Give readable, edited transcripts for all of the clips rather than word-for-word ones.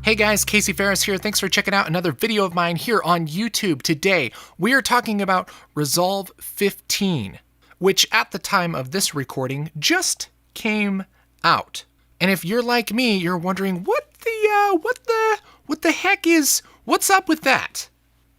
Hey guys, Casey Ferris here. Thanks for checking out another video of mine here on YouTube. Today, we are talking about Resolve 15, which at the time of this recording just came out. And if you're like me, you're wondering what the heck is, what's up with that?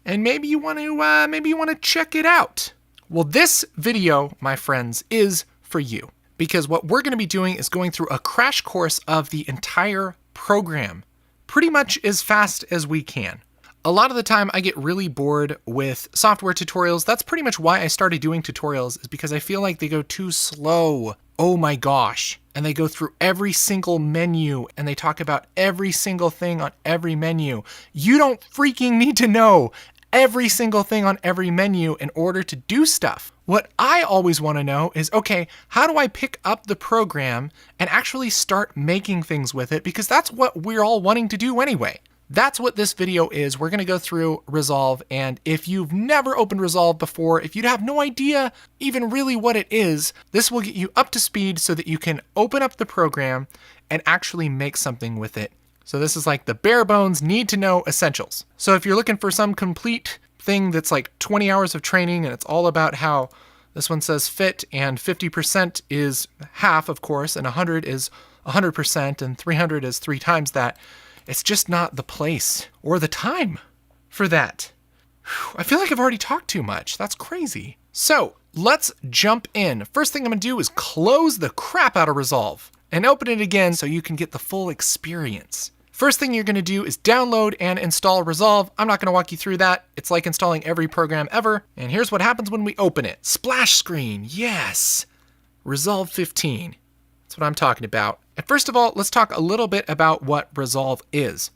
And maybe you want to check it out. Well, this video, my friends, is for you, because what we're going to be doing is going through a crash course of the entire program, pretty much as fast as we can. A lot of the time I get really bored with software tutorials. That's pretty much why I started doing tutorials, is because I feel like they go too slow. Oh my gosh. And they go through every single menu and they talk about every single thing on every menu. You don't freaking need to know every single thing on every menu in order to do stuff. What I always want to know is, okay, how do I pick up the program and actually start making things with it? Because that's what we're all wanting to do anyway. That's what this video is. We're going to go through Resolve, and if you've never opened Resolve before, if you have no idea even really what it is, this will get you up to speed so that you can open up the program and actually make something with it. So this is like the bare bones need to know essentials. So if you're looking for some complete thing that's like 20 hours of training and it's all about how this one says fit and 50% is half, of course, and 100 is 100% and 300 is 3 times that, it's just not the place or the time for that. I feel like I've already talked too much. That's crazy. So let's jump in. First thing I'm gonna do is close the crap out of Resolve and open it again so you can get the full experience. First thing you're gonna do is download and install Resolve. I'm not gonna walk you through that. It's like installing every program ever. And here's what happens when we open it. Splash screen, yes. Resolve 15, that's what I'm talking about. And first of all, let's talk a little bit about what Resolve is.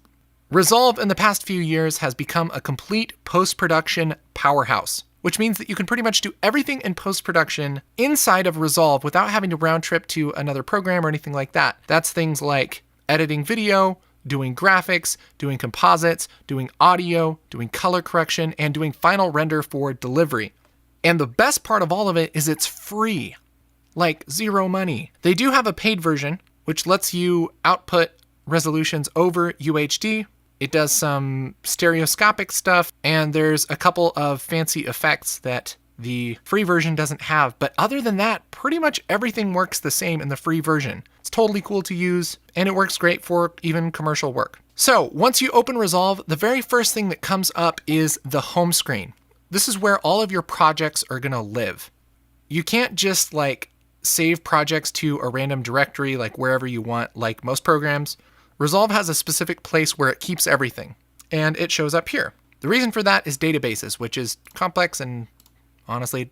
Resolve in the past few years has become a complete post-production powerhouse, which means that you can pretty much do everything in post-production inside of Resolve without having to round trip to another program or anything like that. That's things like editing video, doing graphics, doing composites, doing audio, doing color correction, and doing final render for delivery. And the best part of all of it is it's free, like zero money. They do have a paid version, which lets you output resolutions over UHD. It does some stereoscopic stuff, and there's a couple of fancy effects that the free version doesn't have. But other than that, pretty much everything works the same in the free version. It's totally cool to use, and it works great for even commercial work. So once you open Resolve, the very first thing that comes up is the home screen. This is where all of your projects are gonna live. You can't just like save projects to a random directory like wherever you want, like most programs. Resolve has a specific place where it keeps everything, and it shows up here. The reason for that is databases, which is complex and honestly,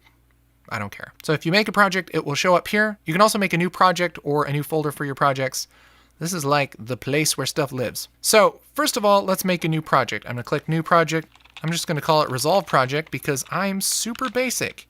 I don't care. So if you make a project, it will show up here. You can also make a new project or a new folder for your projects. This is like the place where stuff lives. So first of all, let's make a new project. I'm gonna click new project. I'm just gonna call it Resolve project because I'm super basic.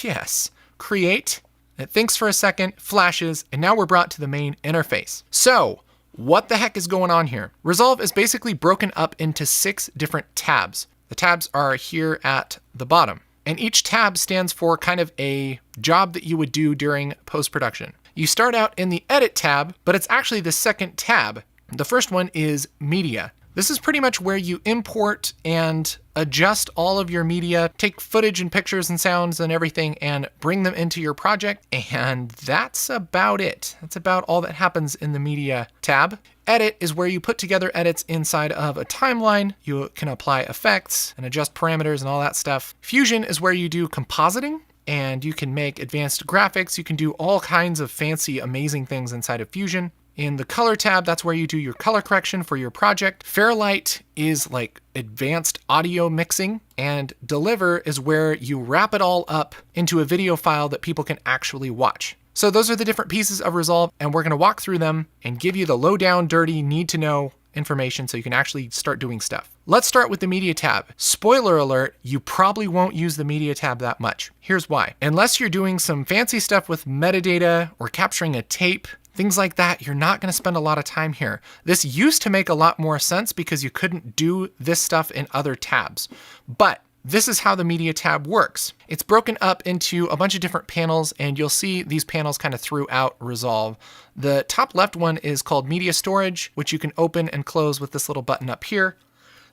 Yes. Create, it thinks for a second, flashes, and now we're brought to the main interface. So what the heck is going on here? Resolve is basically broken up into 6 different tabs. The tabs are here at the bottom, and each tab stands for kind of a job that you would do during post-production. You start out in the edit tab, but it's actually the second tab. The first one is media. This is pretty much where you import and adjust all of your media, take footage and pictures and sounds and everything and bring them into your project. And that's about it. That's about all that happens in the media tab. Edit is where you put together edits inside of a timeline. You can apply effects and adjust parameters and all that stuff. Fusion is where you do compositing, and you can make advanced graphics. You can do all kinds of fancy, amazing things inside of Fusion. In the color tab, that's where you do your color correction for your project. Fairlight is like advanced audio mixing, and Deliver is where you wrap it all up into a video file that people can actually watch. So those are the different pieces of Resolve, and we're gonna walk through them and give you the low down, dirty, need to know information so you can actually start doing stuff. Let's start with the media tab. Spoiler alert, you probably won't use the media tab that much. Here's why. Unless you're doing some fancy stuff with metadata or capturing a tape, things like that, you're not going to spend a lot of time here. This used to make a lot more sense because you couldn't do this stuff in other tabs. But this is how the media tab works. It's broken up into a bunch of different panels, and you'll see these panels kind of throughout Resolve. The top left one is called Media Storage, which you can open and close with this little button up here.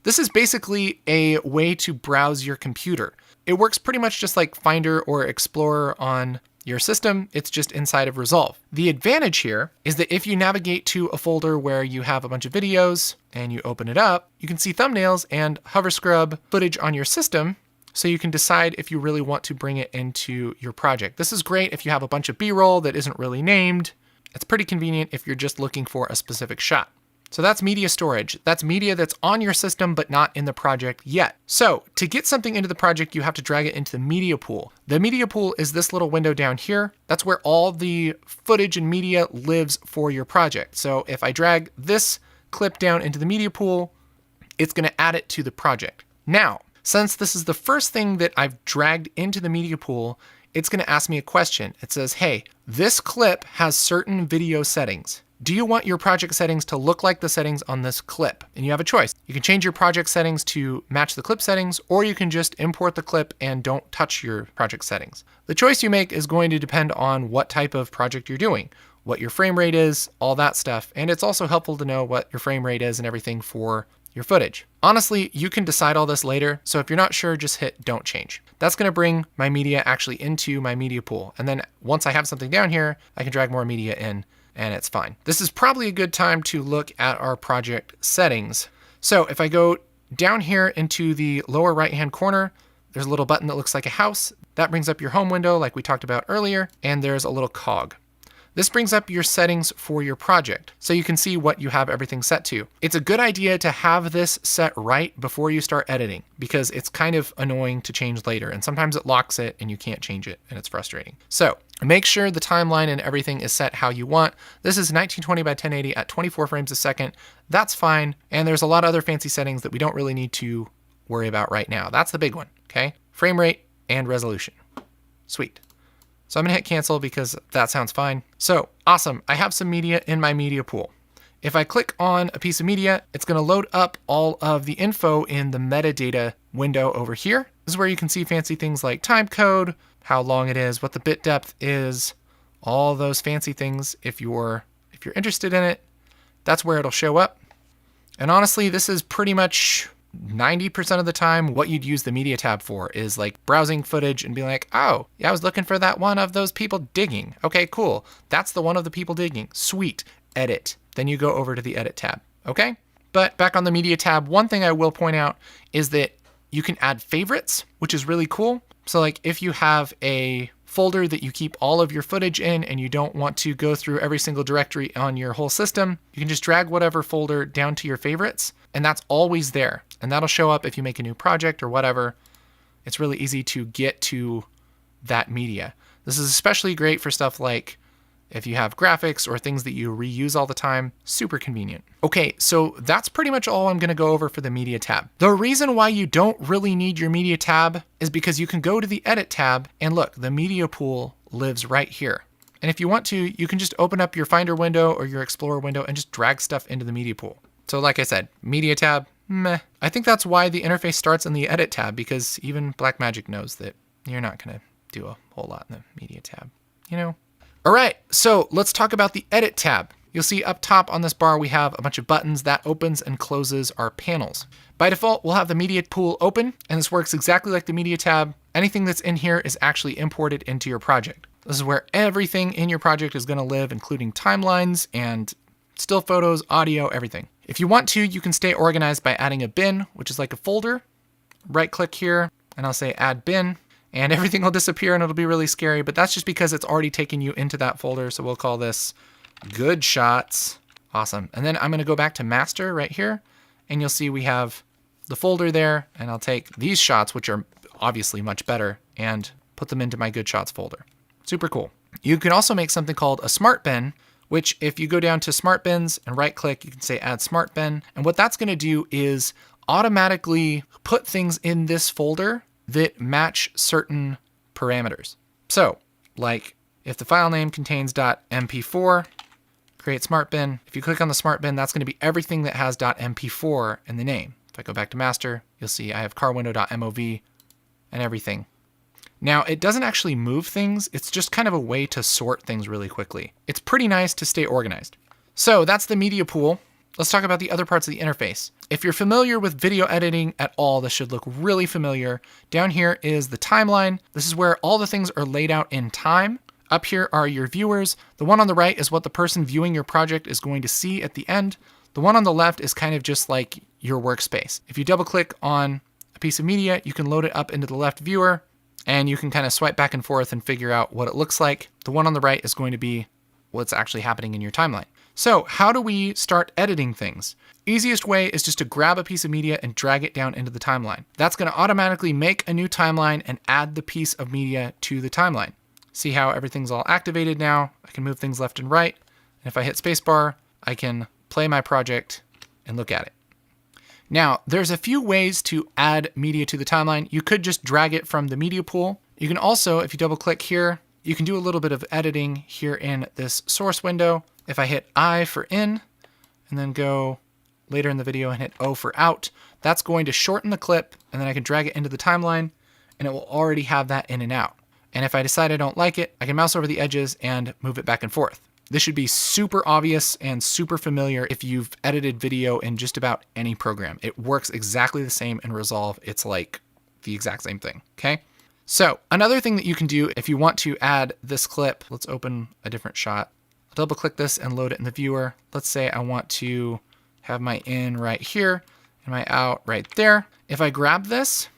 This is basically a way to browse your computer. It works pretty much just like Finder or Explorer on your system. It's just inside of Resolve. The advantage here is that if you navigate to a folder where you have a bunch of videos and you open it up, you can see thumbnails and hover scrub footage on your system, so you can decide if you really want to bring it into your project. This is great if you have a bunch of B-roll that isn't really named. It's pretty convenient if you're just looking for a specific shot. So that's media storage. That's media that's on your system but not in the project yet. So to get something into the project, you have to drag it into the media pool. The media pool is this little window down here. That's where all the footage and media lives for your project. So if I drag this clip down into the media pool, it's going to add it to the project. Now, since this is the first thing that I've dragged into the media pool, it's going to ask me a question. It says, hey, this clip has certain video settings. Do you want your project settings to look like the settings on this clip? And you have a choice. You can change your project settings to match the clip settings, or you can just import the clip and don't touch your project settings. The choice you make is going to depend on what type of project you're doing, what your frame rate is, all that stuff. And it's also helpful to know what your frame rate is and everything for your footage. Honestly, you can decide all this later. So if you're not sure, just hit don't change. That's going to bring my media actually into my media pool. And then once I have something down here, I can drag more media in, and it's fine. This is probably a good time to look at our project settings. So if I go down here into the lower right-hand corner, there's a little button that looks like a house. That brings up your home window like we talked about earlier, and there's a little cog. This brings up your settings for your project, so you can see what you have everything set to. It's a good idea to have this set right before you start editing, because it's kind of annoying to change later, and sometimes it locks it and you can't change it, and it's frustrating. So make sure the timeline and everything is set how you want. This is 1920 by 1080 at 24 frames a second. That's fine, and there's a lot of other fancy settings that we don't really need to worry about right now. That's the big one, okay? Frame rate and resolution. Sweet. So I'm gonna hit cancel because that sounds fine. So awesome, I have some media in my media pool. If I click on a piece of media, it's gonna load up all of the info in the metadata window over here. This is where you can see fancy things like time code, how long it is, what the bit depth is, all those fancy things. If you're interested in it, that's where it'll show up. And honestly, this is pretty much 90% of the time what you'd use the media tab for is like browsing footage and being like, oh, yeah, I was looking for that one of those people digging. Okay, cool. That's the one of the people digging. Sweet. Edit. Then you go over to the edit tab. Okay? But back on the media tab, one thing I will point out is that you can add favorites, which is really cool. So like if you have a folder that you keep all of your footage in and you don't want to go through every single directory on your whole system, you can just drag whatever folder down to your favorites, and that's always there. And that'll show up if you make a new project or whatever. It's really easy to get to that media. This is especially great for stuff like if you have graphics or things that you reuse all the time. Super convenient. Okay, so that's pretty much all I'm going to go over for the media tab. The reason why you don't really need your media tab is because you can go to the edit tab and look, the media pool lives right here. And if you want to, you can just open up your Finder window or your Explorer window and just drag stuff into the media pool. So like I said, media tab, meh. I think that's why the interface starts in the edit tab, because even Blackmagic knows that you're not going to do a whole lot in the media tab, you know? All right, so let's talk about the edit tab. You'll see up top on this bar, we have a bunch of buttons that opens and closes our panels. By default, we'll have the media pool open, and this works exactly like the media tab. Anything that's in here is actually imported into your project. This is where everything in your project is going to live, including timelines and still photos, audio, everything. If you want to, you can stay organized by adding a bin, which is like a folder. Right click here, and I'll say add bin, and everything will disappear and it'll be really scary, but that's just because it's already taken you into that folder. So we'll call this good shots. Awesome. And then I'm going to go back to master right here, and you'll see we have the folder there, and I'll take these shots, which are obviously much better, and put them into my good shots folder. Super cool. You can also make something called a smart bin, which if you go down to smart bins and right click, you can say add smart bin. And what that's going to do is automatically put things in this folder that match certain parameters. So like if the file name contains .mp4, create smart bin. If you click on the smart bin, that's going to be everything that has .mp4 in the name. If I go back to master, you'll see I have carwindow.mov and everything. Now, it doesn't actually move things. It's just kind of a way to sort things really quickly. It's pretty nice to stay organized. So that's the media pool. Let's talk about the other parts of the interface. If you're familiar with video editing at all, this should look really familiar. Down here is the timeline. This is where all the things are laid out in time. Up here are your viewers. The one on the right is what the person viewing your project is going to see at the end. The one on the left is kind of just like your workspace. If you double click on a piece of media, you can load it up into the left viewer, and you can kind of swipe back and forth and figure out what it looks like. The one on the right is going to be what's actually happening in your timeline. So how do we start editing things? Easiest way is just to grab a piece of media and drag it down into the timeline. That's going to automatically make a new timeline and add the piece of media to the timeline. See how everything's all activated now? I can move things left and right. And if I hit spacebar, I can play my project and look at it. Now, there's a few ways to add media to the timeline. You could just drag it from the media pool. You can also, if you double click here, you can do a little bit of editing here in this source window. If I hit I for in, and then go later in the video and hit O for out, that's going to shorten the clip, and then I can drag it into the timeline, and it will already have that in and out. And if I decide I don't like it, I can mouse over the edges and move it back and forth. This should be super obvious and super familiar if you've edited video in just about any program. It works exactly the same in Resolve. It's like the exact same thing, okay? So another thing that you can do if you want to add this clip, let's open a different shot. I'll double click this and load it in the viewer. Let's say I want to have my in right here and my out right there. If I grab this,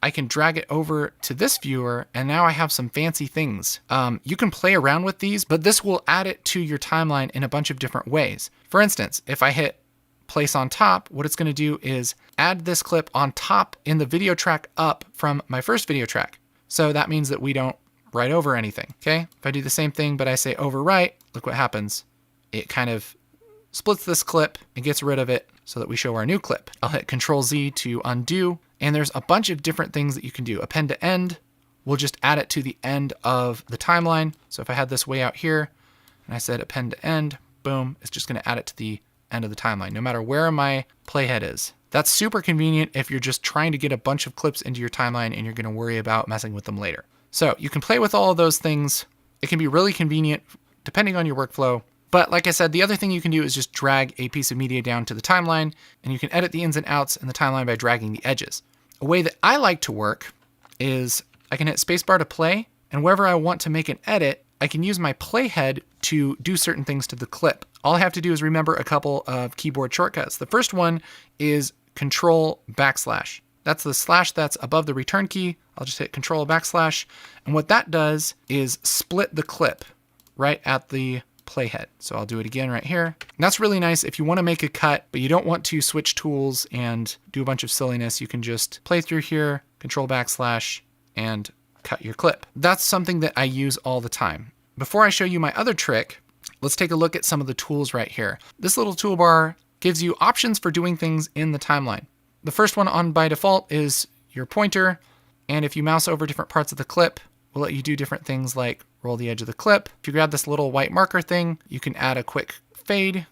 I can drag it over to this viewer, and now I have some fancy things. You can play around with these, but this will add it to your timeline in a bunch of different ways. For instance, if I hit place on top, what it's going to do is add this clip on top in the video track up from my first video track. So that means that we don't write over anything, okay? If I do the same thing, but I say overwrite, look what happens. It kind of splits this clip and gets rid of it so that we show our new clip. I'll hit Control Z to undo. And there's a bunch of different things that you can do. Append to end, we'll just add it to the end of the timeline. So if I had this way out here and I said append to end, boom, it's just going to add it to the end of the timeline, no matter where my playhead is. That's super convenient if you're just trying to get a bunch of clips into your timeline and you're going to worry about messing with them later. So you can play with all of those things. It can be really convenient depending on your workflow. But like I said, the other thing you can do is just drag a piece of media down to the timeline, and you can edit the ins and outs in the timeline by dragging the edges. A way that I like to work is I can hit spacebar to play, and wherever I want to make an edit, I can use my playhead to do certain things to the clip. All I have to do is remember a couple of keyboard shortcuts. The first one is Control \\. That's the slash that's above the return key. I'll just hit Control \\. And what that does is split the clip right at the playhead. So I'll do it again right here. And that's really nice if you want to make a cut, but you don't want to switch tools and do a bunch of silliness. You can just play through here, Control \\, and cut your clip. That's something that I use all the time. Before I show you my other trick, let's take a look at some of the tools right here. This little toolbar gives you options for doing things in the timeline. The first one on by default is your pointer. And if you mouse over different parts of the clip, we'll let you do different things like roll the edge of the clip. If you grab this little white marker thing, you can add a quick fade.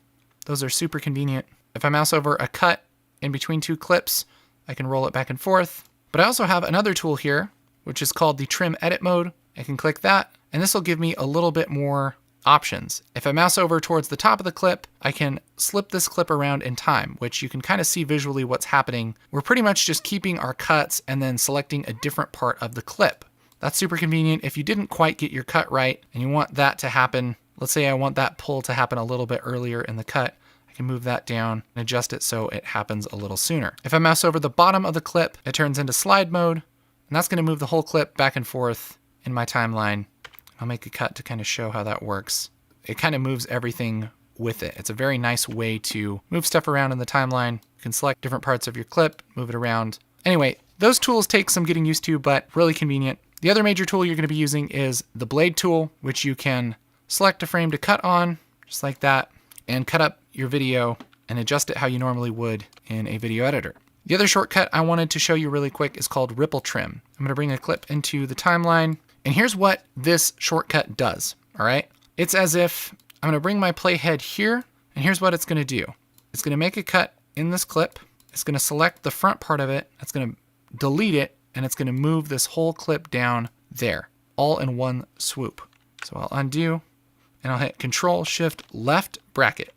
Those are super convenient. If I mouse over a cut in between two clips, I can roll it back and forth. But I also have another tool here, which is called the trim edit mode. I can click that, and this will give me a little bit more options. If I mouse over towards the top of the clip, I can slip this clip around in time, which you can kind of see visually what's happening. We're pretty much just keeping our cuts and then selecting a different part of the clip. That's super convenient. If you didn't quite get your cut right and you want that to happen, let's say I want that pull to happen a little bit earlier in the cut, I can move that down and adjust it so it happens a little sooner. If I mouse over the bottom of the clip, it turns into slide mode, and that's going to move the whole clip back and forth in my timeline. I'll make a cut to kind of show how that works. It kind of moves everything with it. It's a very nice way to move stuff around in the timeline. You can select different parts of your clip, move it around. Anyway, those tools take some getting used to, but really convenient. The other major tool you're going to be using is the blade tool, which you can select a frame to cut on, just like that, and cut up your video and adjust it how you normally would in a video editor. The other shortcut I wanted to show you really quick is called ripple trim. I'm going to bring a clip into the timeline, and here's what this shortcut does, all right? It's as if I'm going to bring my playhead here, and here's what it's going to do. It's going to make a cut in this clip. It's going to select the front part of it. It's going to delete it, and it's going to move this whole clip down there, all in one swoop. So I'll undo, and I'll hit Control Shift Left bracket.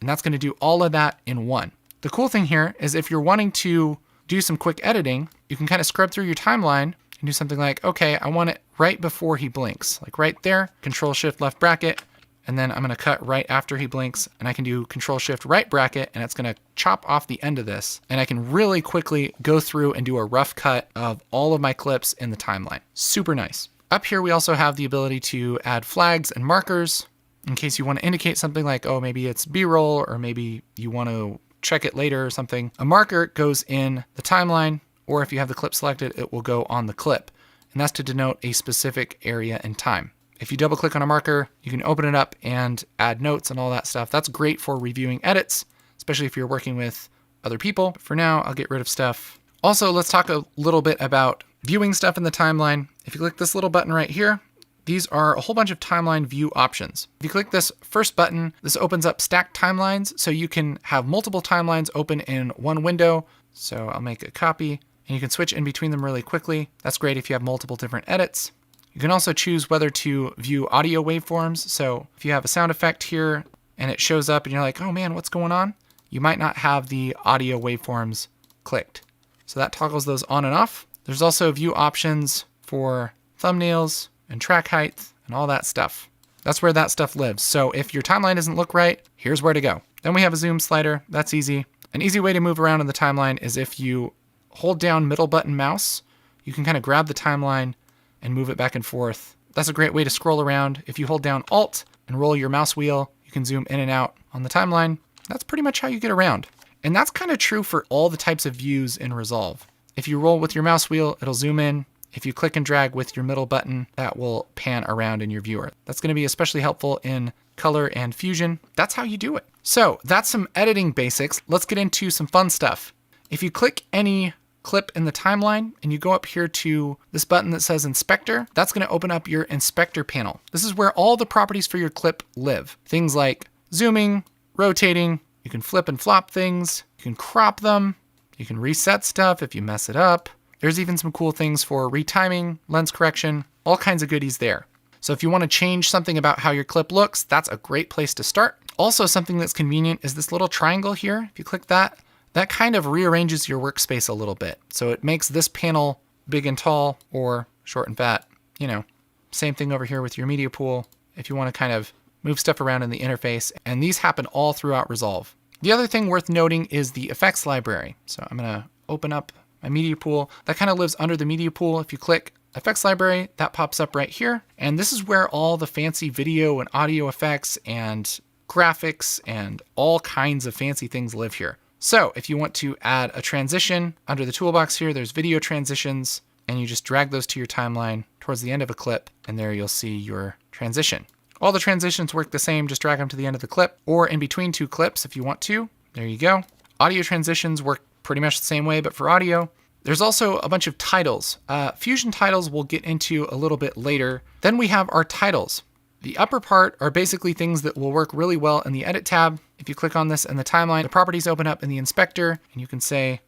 And that's going to do all of that in one. The cool thing here is if you're wanting to do some quick editing, you can kind of scrub through your timeline and do something like, okay, I want it right before he blinks, like right there, Control Shift Left bracket, and then I'm going to cut right after he blinks, and I can do Control Shift Right bracket, and it's going to chop off the end of this, and I can really quickly go through and do a rough cut of all of my clips in the timeline. Super nice. Up here, we also have the ability to add flags and markers in case you want to indicate something like, oh, maybe it's B-roll, or maybe you want to check it later or something. A marker goes in the timeline, or if you have the clip selected, it will go on the clip. And that's to denote a specific area and time. If you double click on a marker, you can open it up and add notes and all that stuff. That's great for reviewing edits, especially if you're working with other people. But for now, I'll get rid of stuff. Also, let's talk a little bit about viewing stuff in the timeline. If you click this little button right here, these are a whole bunch of timeline view options. If you click this first button, this opens up stacked timelines, so you can have multiple timelines open in one window. So I'll make a copy, and you can switch in between them really quickly. That's great if you have multiple different edits. You can also choose whether to view audio waveforms. So if you have a sound effect here and it shows up and you're like, oh man, what's going on? You might not have the audio waveforms clicked. So that toggles those on and off. There's also view options for thumbnails and track height and all that stuff. That's where that stuff lives. So if your timeline doesn't look right, here's where to go. Then we have a zoom slider. That's easy. An easy way to move around in the timeline is if you hold down middle button mouse, you can kind of grab the timeline and move it back and forth. That's a great way to scroll around. If you hold down Alt and roll your mouse wheel, you can zoom in and out on the timeline. That's pretty much how you get around. And that's kind of true for all the types of views in Resolve. If you roll with your mouse wheel, it'll zoom in. If you click and drag with your middle button, that will pan around in your viewer. That's going to be especially helpful in Color and Fusion. That's how you do it. So that's some editing basics. Let's get into some fun stuff. If you click any clip in the timeline and you go up here to this button that says Inspector, that's going to open up your Inspector panel. This is where all the properties for your clip live. Things like zooming, rotating, you can flip and flop things, you can crop them, you can reset stuff if you mess it up. There's even some cool things for retiming, lens correction, all kinds of goodies there. So if you want to change something about how your clip looks, that's a great place to start. Also, something that's convenient is this little triangle here. If you click that, that kind of rearranges your workspace a little bit. So it makes this panel big and tall or short and fat. You know, same thing over here with your media pool if you want to kind of move stuff around in the interface. And these happen all throughout Resolve. The other thing worth noting is the effects library. So I'm going to open up my media pool. That kind of lives under the media pool. If you click effects library, that pops up right here. And this is where all the fancy video and audio effects and graphics and all kinds of fancy things live here. So if you want to add a transition under the toolbox here, there's video transitions, and you just drag those to your timeline towards the end of a clip, and there you'll see your transition. All the transitions work the same, just drag them to the end of the clip or in between two clips if you want to. There you go. Audio transitions work pretty much the same way, but for audio. There's also a bunch of titles. Fusion titles we'll get into a little bit later. Then we have our titles. The upper part are basically things that will work really well in the Edit tab. If you click on this in the timeline, the properties open up in the inspector, and you can say,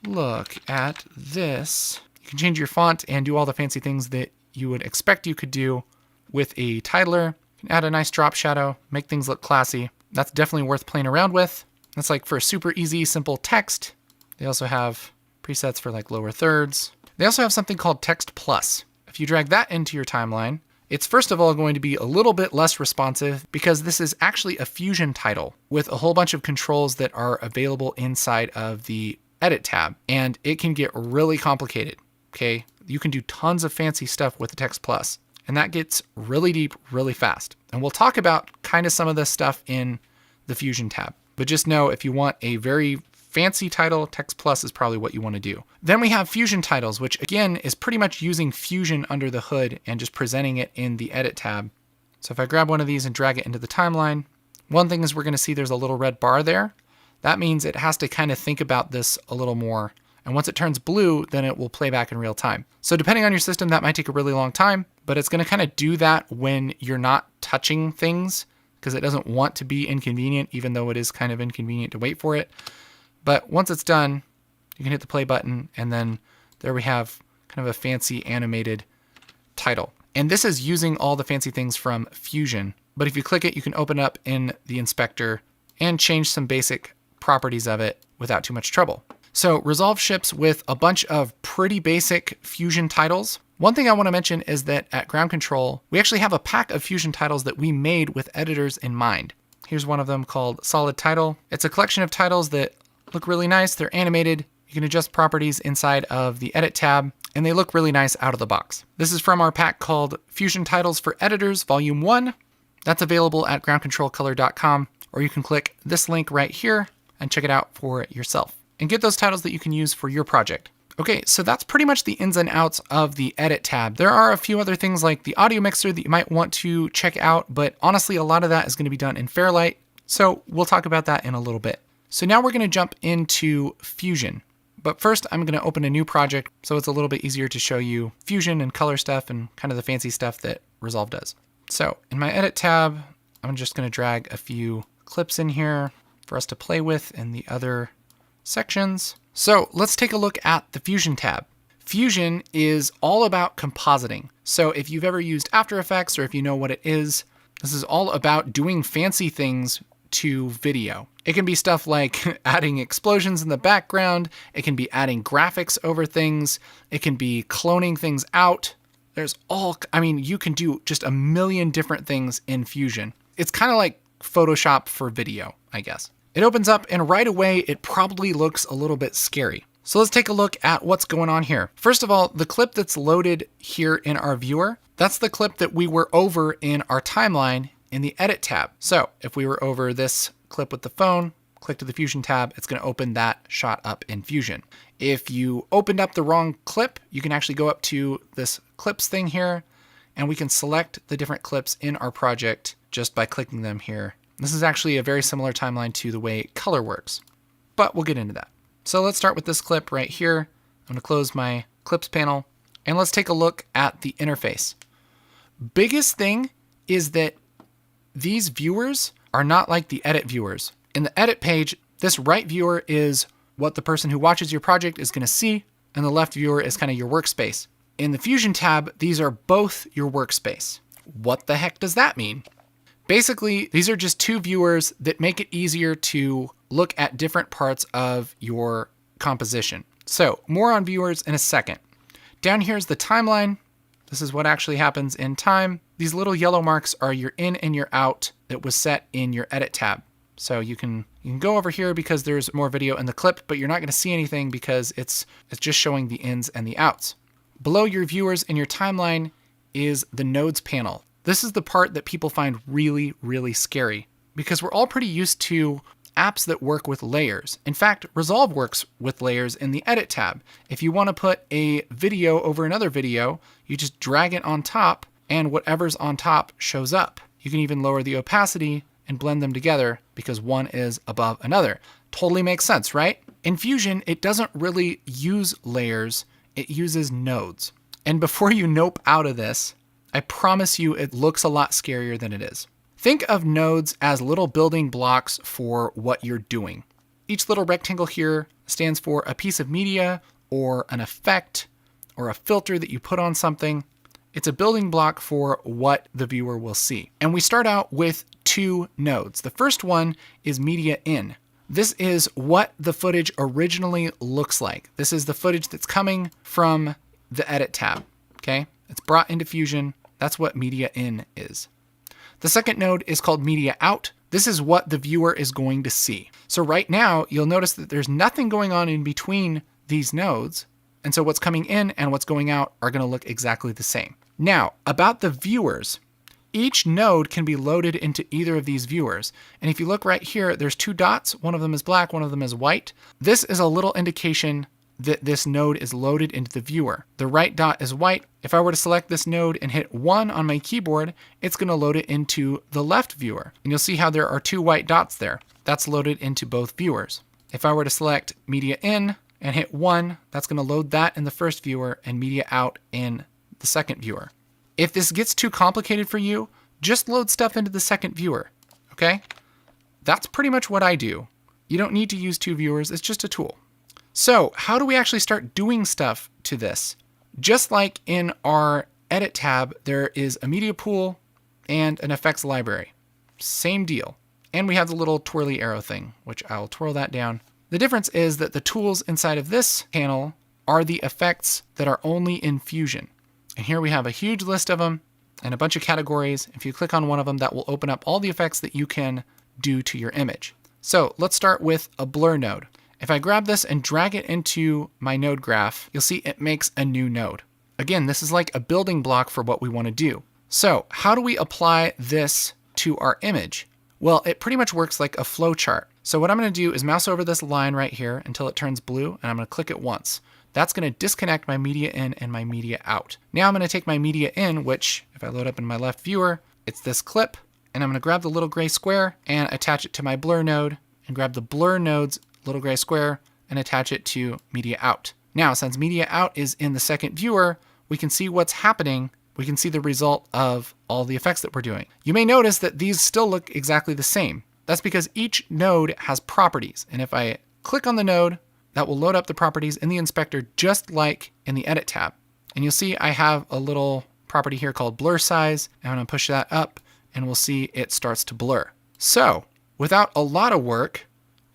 look at this. You can change your font and do all the fancy things that you would expect you could do with a titler. You can add a nice drop shadow, make things look classy. That's definitely worth playing around with. That's like for super easy, simple text. They also have presets for like lower thirds. They also have something called Text Plus. If you drag that into your timeline, it's first of all going to be a little bit less responsive because this is actually a Fusion title with a whole bunch of controls that are available inside of the Edit tab. And it can get really complicated, okay? You can do tons of fancy stuff with the Text Plus, and that gets really deep really fast. And we'll talk about kind of some of this stuff in the Fusion tab. But just know if you want a very fancy title, Text Plus is probably what you want to do. Then we have Fusion titles, which again is pretty much using Fusion under the hood and just presenting it in the Edit tab. So if I grab one of these and drag it into the timeline, one thing is we're going to see there's a little red bar there. That means it has to kind of think about this a little more. And once it turns blue, then it will play back in real time. So depending on your system, that might take a really long time, but it's going to kind of do that when you're not touching things because it doesn't want to be inconvenient, even though it is kind of inconvenient to wait for it. But once it's done, you can hit the play button, and then there we have kind of a fancy animated title. And this is using all the fancy things from Fusion. But if you click it, you can open up in the inspector and change some basic properties of it without too much trouble. So Resolve ships with a bunch of pretty basic Fusion titles. One thing I want to mention is that at Ground Control, we actually have a pack of Fusion titles that we made with editors in mind. Here's one of them called Solid Title. It's a collection of titles that look really nice. They're animated. You can adjust properties inside of the Edit tab, and they look really nice out of the box. This is from our pack called Fusion Titles for Editors, Volume 1. That's available at groundcontrolcolor.com, or you can click this link right here and check it out for yourself and get those titles that you can use for your project. Okay, so that's pretty much the ins and outs of the Edit tab. There are a few other things like the audio mixer that you might want to check out, but honestly, a lot of that is going to be done in Fairlight, so we'll talk about that in a little bit. So now we're going to jump into Fusion. But first, I'm going to open a new project so it's a little bit easier to show you Fusion and color stuff and kind of the fancy stuff that Resolve does. So in my Edit tab, I'm just going to drag a few clips in here for us to play with in the other sections. So let's take a look at the Fusion tab. Fusion is all about compositing. So if you've ever used After Effects or if you know what it is, this is all about doing fancy things to video. It can be stuff like adding explosions in the background. It can be adding graphics over things. It can be cloning things out. You can do just a million different things in Fusion. It's kind of like Photoshop for video, I guess. It opens up and right away, it probably looks a little bit scary. So let's take a look at what's going on here. First of all, the clip that's loaded here in our viewer, that's the clip that we were over in our timeline in the Edit tab. So if we were over this clip with the phone, click to the Fusion tab, it's going to open that shot up in Fusion. If you opened up the wrong clip, you can actually go up to this clips thing here, and we can select the different clips in our project just by clicking them here. This is actually a very similar timeline to the way color works, but we'll get into that. So let's start with this clip right here. I'm going to close my clips panel, and let's take a look at the interface. Biggest thing is that these viewers are not like the edit viewers. In the edit page, this right viewer is what the person who watches your project is going to see, and the left viewer is kind of your workspace. In the Fusion tab, these are both your workspace. What the heck does that mean? Basically, these are just two viewers that make it easier to look at different parts of your composition. So more on viewers in a second. Down here is the timeline. This is what actually happens in time. These little yellow marks are your in and your out that was set in your Edit tab. So you can go over here because there's more video in the clip, but you're not going to see anything because it's just showing the ins and the outs. Below your viewers in your timeline is the nodes panel. This is the part that people find really, really scary because we're all pretty used to apps that work with layers. In fact, Resolve works with layers in the Edit tab. If you want to put a video over another video, you just drag it on top and whatever's on top shows up. You can even lower the opacity and blend them together because one is above another. Totally makes sense, right? In Fusion, it doesn't really use layers, it uses nodes. And before you nope out of this, I promise you it looks a lot scarier than it is. Think of nodes as little building blocks for what you're doing. Each little rectangle here stands for a piece of media or an effect or a filter that you put on something. It's a building block for what the viewer will see. And we start out with two nodes. The first one is media in. This is what the footage originally looks like. This is the footage that's coming from the Edit tab, okay? It's brought into Fusion. That's what media in is. The second node is called media out. This is what the viewer is going to see. So right now, you'll notice that there's nothing going on in between these nodes. And so what's coming in and what's going out are going to look exactly the same. Now, about the viewers, each node can be loaded into either of these viewers. And if you look right here, there's two dots. One of them is black, one of them is white. This is a little indication that this node is loaded into the viewer. The right dot is white. If I were to select this node and hit 1 on my keyboard, it's going to load it into the left viewer. And you'll see how there are two white dots there. That's loaded into both viewers. If I were to select media in and hit 1, that's going to load that in the first viewer and media out in the second viewer. If this gets too complicated for you, just load stuff into the second viewer, okay? That's pretty much what I do. You don't need to use two viewers, it's just a tool. So how do we actually start doing stuff to this? Just like in our Edit tab, there is a media pool and an effects library. Same deal. And we have the little twirly arrow thing, which I'll twirl that down. The difference is that the tools inside of this panel are the effects that are only in Fusion. And here we have a huge list of them and a bunch of categories. If you click on one of them, that will open up all the effects that you can do to your image. So let's start with a blur node. If I grab this and drag it into my node graph, you'll see it makes a new node. Again, this is like a building block for what we want to do. So how do we apply this to our image? Well, it pretty much works like a flow chart. So what I'm going to do is mouse over this line right here until it turns blue, and I'm going to click it once. That's going to disconnect my media in and my media out. Now I'm going to take my media in, which if I load up in my left viewer, it's this clip, and I'm going to grab the little gray square and attach it to my blur node, and grab the blur node's little gray square and attach it to media out. Now, since media out is in the second viewer, we can see what's happening. We can see the result of all the effects that we're doing. You may notice that these still look exactly the same. That's because each node has properties. And if I click on the node, that will load up the properties in the inspector just like in the Edit tab. And you'll see I have a little property here called blur size. And I'm going to push that up and we'll see it starts to blur. So without a lot of work,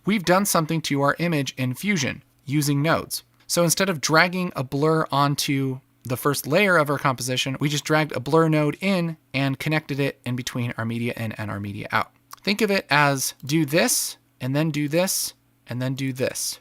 we've done something to our image in Fusion using nodes. So instead of dragging a blur onto the first layer of our composition, we just dragged a blur node in and connected it in between our media in and our media out. Think of it as do this, and then do this, and then do this.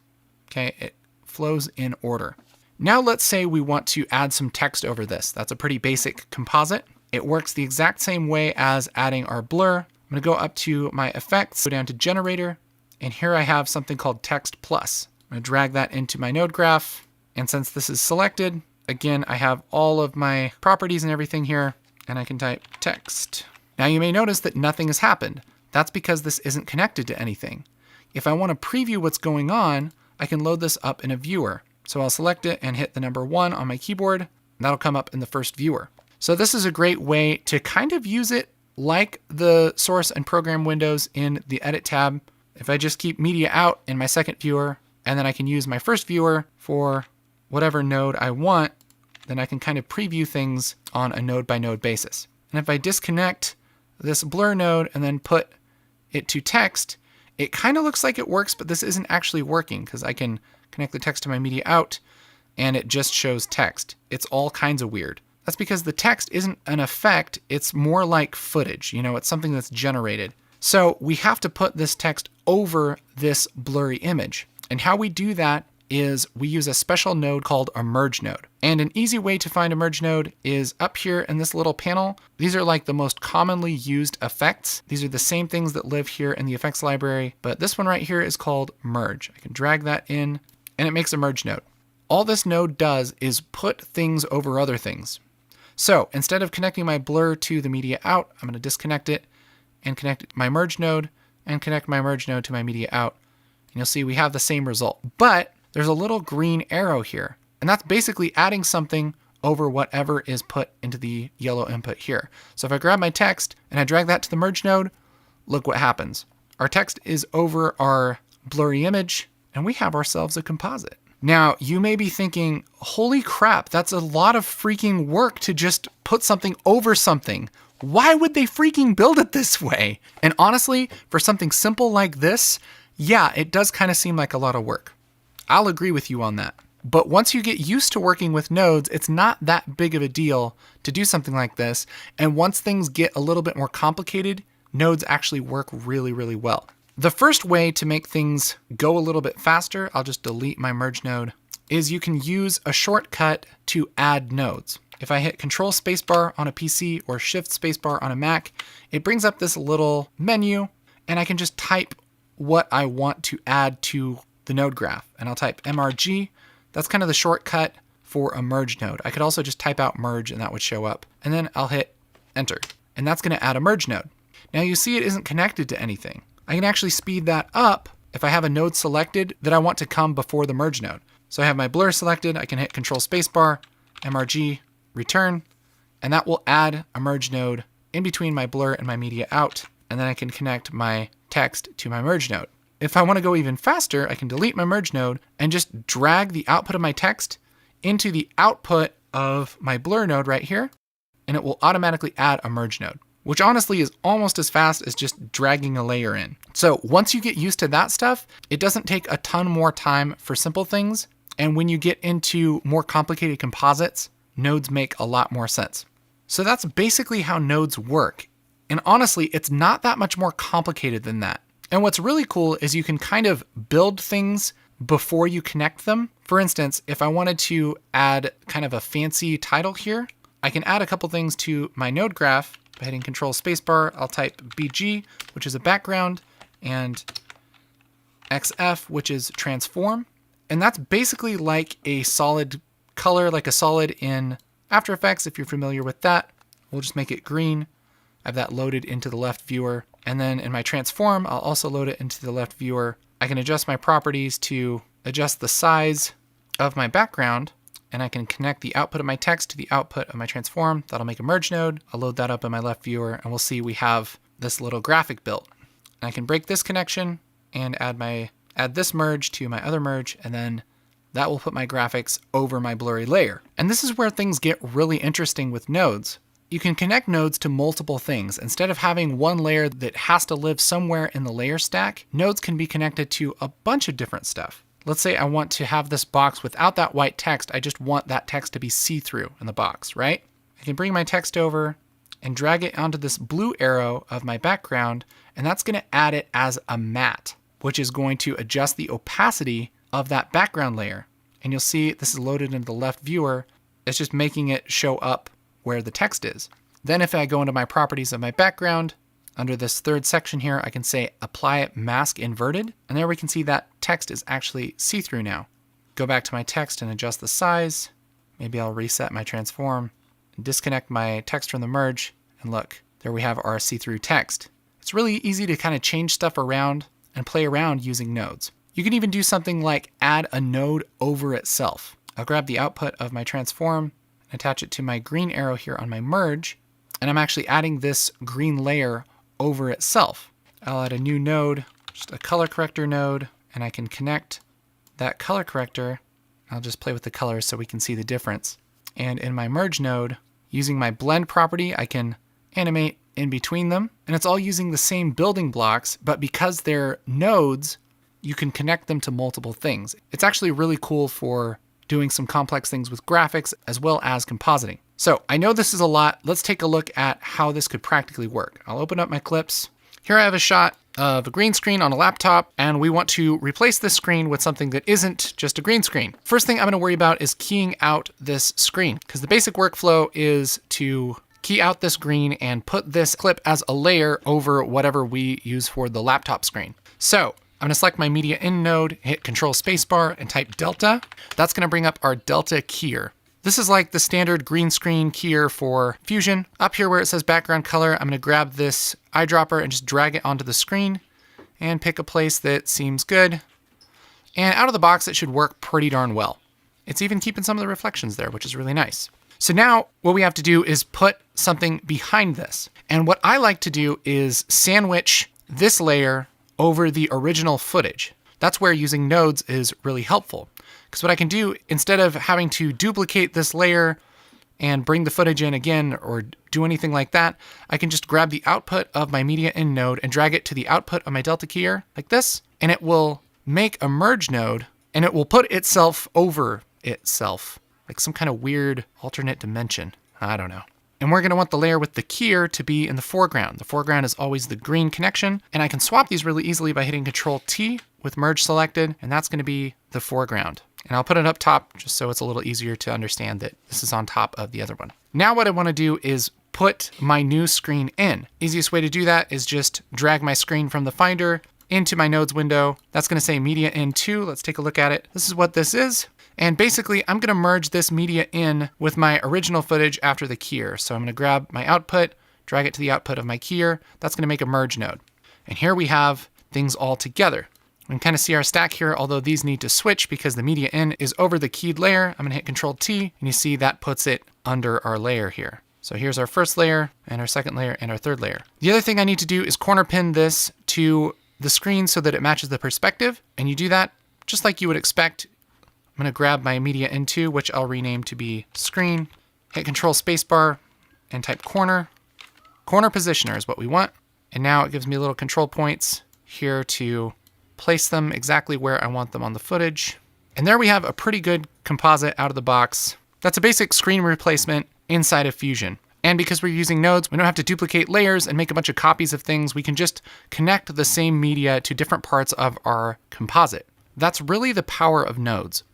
Okay, it flows in order. Now let's say we want to add some text over this. That's a pretty basic composite. It works the exact same way as adding our blur. I'm gonna go up to my effects, go down to generator, and here I have something called text plus. I'm gonna drag that into my node graph, and since this is selected, again, I have all of my properties and everything here, and I can type text. Now you may notice that nothing has happened. That's because this isn't connected to anything. If I want to preview what's going on, I can load this up in a viewer. So I'll select it and hit the number 1 on my keyboard. And that'll come up in the first viewer. So this is a great way to kind of use it like the source and program windows in the Edit tab. If I just keep media out in my second viewer, and then I can use my first viewer for whatever node I want, then I can kind of preview things on a node by node basis. And if I disconnect this blur node and then put it to text, it kind of looks like it works, but this isn't actually working because I can connect the text to my media out and it just shows text. It's all kinds of weird. That's because the text isn't an effect, it's more like footage. You know, it's something that's generated. So we have to put this text over this blurry image. And how we do that is we use a special node called a merge node. And an easy way to find a merge node is up here in this little panel. These are like the most commonly used effects. These are the same things that live here in the effects library, but this one right here is called merge. I can drag that in and it makes a merge node. All this node does is put things over other things. So instead of connecting my blur to the media out, I'm going to disconnect it and connect my merge node and connect my merge node to my media out. And you'll see we have the same result, but there's a little green arrow here, and that's basically adding something over whatever is put into the yellow input here. So if I grab my text and I drag that to the merge node, look what happens. Our text is over our blurry image, and we have ourselves a composite. Now, you may be thinking, holy crap, that's a lot of freaking work to just put something over something. Why would they freaking build it this way? And honestly, for something simple like this, yeah, it does kind of seem like a lot of work. I'll agree with you on that. But once you get used to working with nodes, it's not that big of a deal to do something like this. And once things get a little bit more complicated, nodes actually work really, really well. The first way to make things go a little bit faster, I'll just delete my merge node, is you can use a shortcut to add nodes. If I hit Control Spacebar on a PC or Shift Spacebar on a Mac, it brings up this little menu and I can just type what I want to add to the node graph, and I'll type MRG. That's kind of the shortcut for a merge node. I could also just type out merge and that would show up, and then I'll hit enter, and that's going to add a merge node. Now you see it isn't connected to anything. I can actually speed that up if I have a node selected that I want to come before the merge node. So I have my blur selected, I can hit Control Spacebar, MRG, return, and that will add a merge node in between my blur and my media out, and then I can connect my text to my merge node. If I want to go even faster, I can delete my merge node and just drag the output of my text into the output of my blur node right here, and it will automatically add a merge node, which honestly is almost as fast as just dragging a layer in. So once you get used to that stuff, it doesn't take a ton more time for simple things. And when you get into more complicated composites, nodes make a lot more sense. So that's basically how nodes work. And honestly, it's not that much more complicated than that. And what's really cool is you can kind of build things before you connect them. For instance, if I wanted to add kind of a fancy title here, I can add a couple things to my node graph by hitting Control Spacebar. I'll type BG, which is a background, and XF, which is transform. And that's basically like a solid color, like a solid in After Effects, if you're familiar with that. We'll just make it green. I have that loaded into the left viewer. And then in my transform, I'll also load it into the left viewer. I can adjust my properties to adjust the size of my background, and I can connect the output of my text to the output of my transform. That'll make a merge node. I'll load that up in my left viewer, and we'll see we have this little graphic built. And I can break this connection and add this merge to my other merge, and then that will put my graphics over my blurry layer. And this is where things get really interesting with nodes. You can connect nodes to multiple things. Instead of having one layer that has to live somewhere in the layer stack, nodes can be connected to a bunch of different stuff. Let's say I want to have this box without that white text. I just want that text to be see-through in the box, right? I can bring my text over and drag it onto this blue arrow of my background, and that's going to add it as a matte, which is going to adjust the opacity of that background layer. And you'll see this is loaded into the left viewer. It's just making it show up where the text is. Then if I go into my properties of my background, under this third section here, I can say apply mask inverted. And there we can see that text is actually see-through now. Go back to my text and adjust the size. Maybe I'll reset my transform, disconnect my text from the merge, and look, there we have our see-through text. It's really easy to kind of change stuff around and play around using nodes. You can even do something like add a node over itself. I'll grab the output of my transform, attach it to my green arrow here on my merge, and I'm actually adding this green layer over itself. I'll add a new node, just a color corrector node, and I can connect that color corrector. I'll just play with the colors so we can see the difference. And in my merge node, using my blend property, I can animate in between them, and it's all using the same building blocks, but because they're nodes, you can connect them to multiple things. It's actually really cool for doing some complex things with graphics as well as compositing. So I know this is a lot. Let's take a look at how this could practically work. I'll open up my clips. Here I have a shot of a green screen on a laptop, and we want to replace this screen with something that isn't just a green screen. First thing I'm going to worry about is keying out this screen, because the basic workflow is to key out this green and put this clip as a layer over whatever we use for the laptop screen. So I'm going to select my media in node, hit Control Spacebar, and type delta. That's going to bring up our delta keyer. This is like the standard green screen keyer for Fusion. Up here where it says background color, I'm going to grab this eyedropper and just drag it onto the screen and pick a place that seems good. And out of the box, it should work pretty darn well. It's even keeping some of the reflections there, which is really nice. So now what we have to do is put something behind this. And what I like to do is sandwich this layer over the original footage. That's where using nodes is really helpful. Because what I can do, instead of having to duplicate this layer and bring the footage in again or do anything like that, I can just grab the output of my media in node and drag it to the output of my delta keyer like this, and it will make a merge node, and it will put itself over itself, like some kind of weird alternate dimension. I don't know. And we're going to want the layer with the keyer to be in the foreground. The foreground is always the green connection, and I can swap these really easily by hitting Control T with merge selected, and that's going to be the foreground. And I'll put it up top just so it's a little easier to understand that this is on top of the other one. Now what I want to do is put my new screen in. Easiest way to do that is just drag my screen from the Finder into my nodes window. That's going to say media in 2. Let's take a look at it. This is what this is. And basically, I'm going to merge this media in with my original footage after the keyer. So I'm going to grab my output, drag it to the output of my keyer. That's going to make a merge node. And here we have things all together. We can kind of see our stack here, although these need to switch because the media in is over the keyed layer. I'm going to hit Control T, and you see that puts it under our layer here. So here's our first layer, and our second layer, and our third layer. The other thing I need to do is corner pin this to the screen so that it matches the perspective. And you do that just like you would expect. I'm gonna grab my media into, which I'll rename to be screen, hit Control Spacebar and type corner. Corner positioner is what we want. And now it gives me little control points here to place them exactly where I want them on the footage. And there we have a pretty good composite out of the box. That's a basic screen replacement inside of Fusion. And because we're using nodes, we don't have to duplicate layers and make a bunch of copies of things. We can just connect the same media to different parts of our composite. That's really the power of nodes.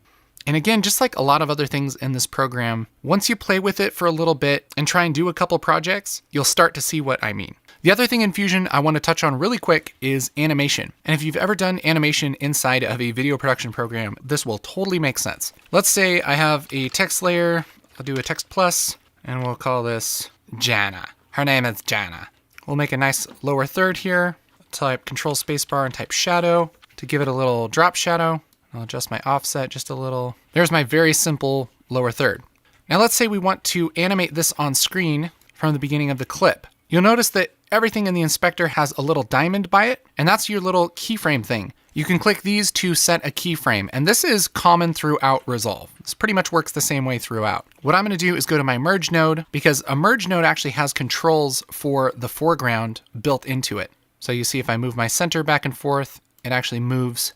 And again, just like a lot of other things in this program, once you play with it for a little bit and try and do a couple projects, you'll start to see what I mean. The other thing in Fusion I want to touch on really quick is animation. And if you've ever done animation inside of a video production program, this will totally make sense. Let's say I have a text layer. I'll do a text plus, and we'll call this Jana. Her name is Jana. We'll make a nice lower third here. Type Control Spacebar and type shadow to give it a little drop shadow. I'll adjust my offset just a little. There's my very simple lower third. Now let's say we want to animate this on screen from the beginning of the clip. You'll notice that everything in the inspector has a little diamond by it, and that's your little keyframe thing. You can click these to set a keyframe, and this is common throughout Resolve. This pretty much works the same way throughout. What I'm gonna do is go to my merge node, because a merge node actually has controls for the foreground built into it. So you see if I move my center back and forth, it actually moves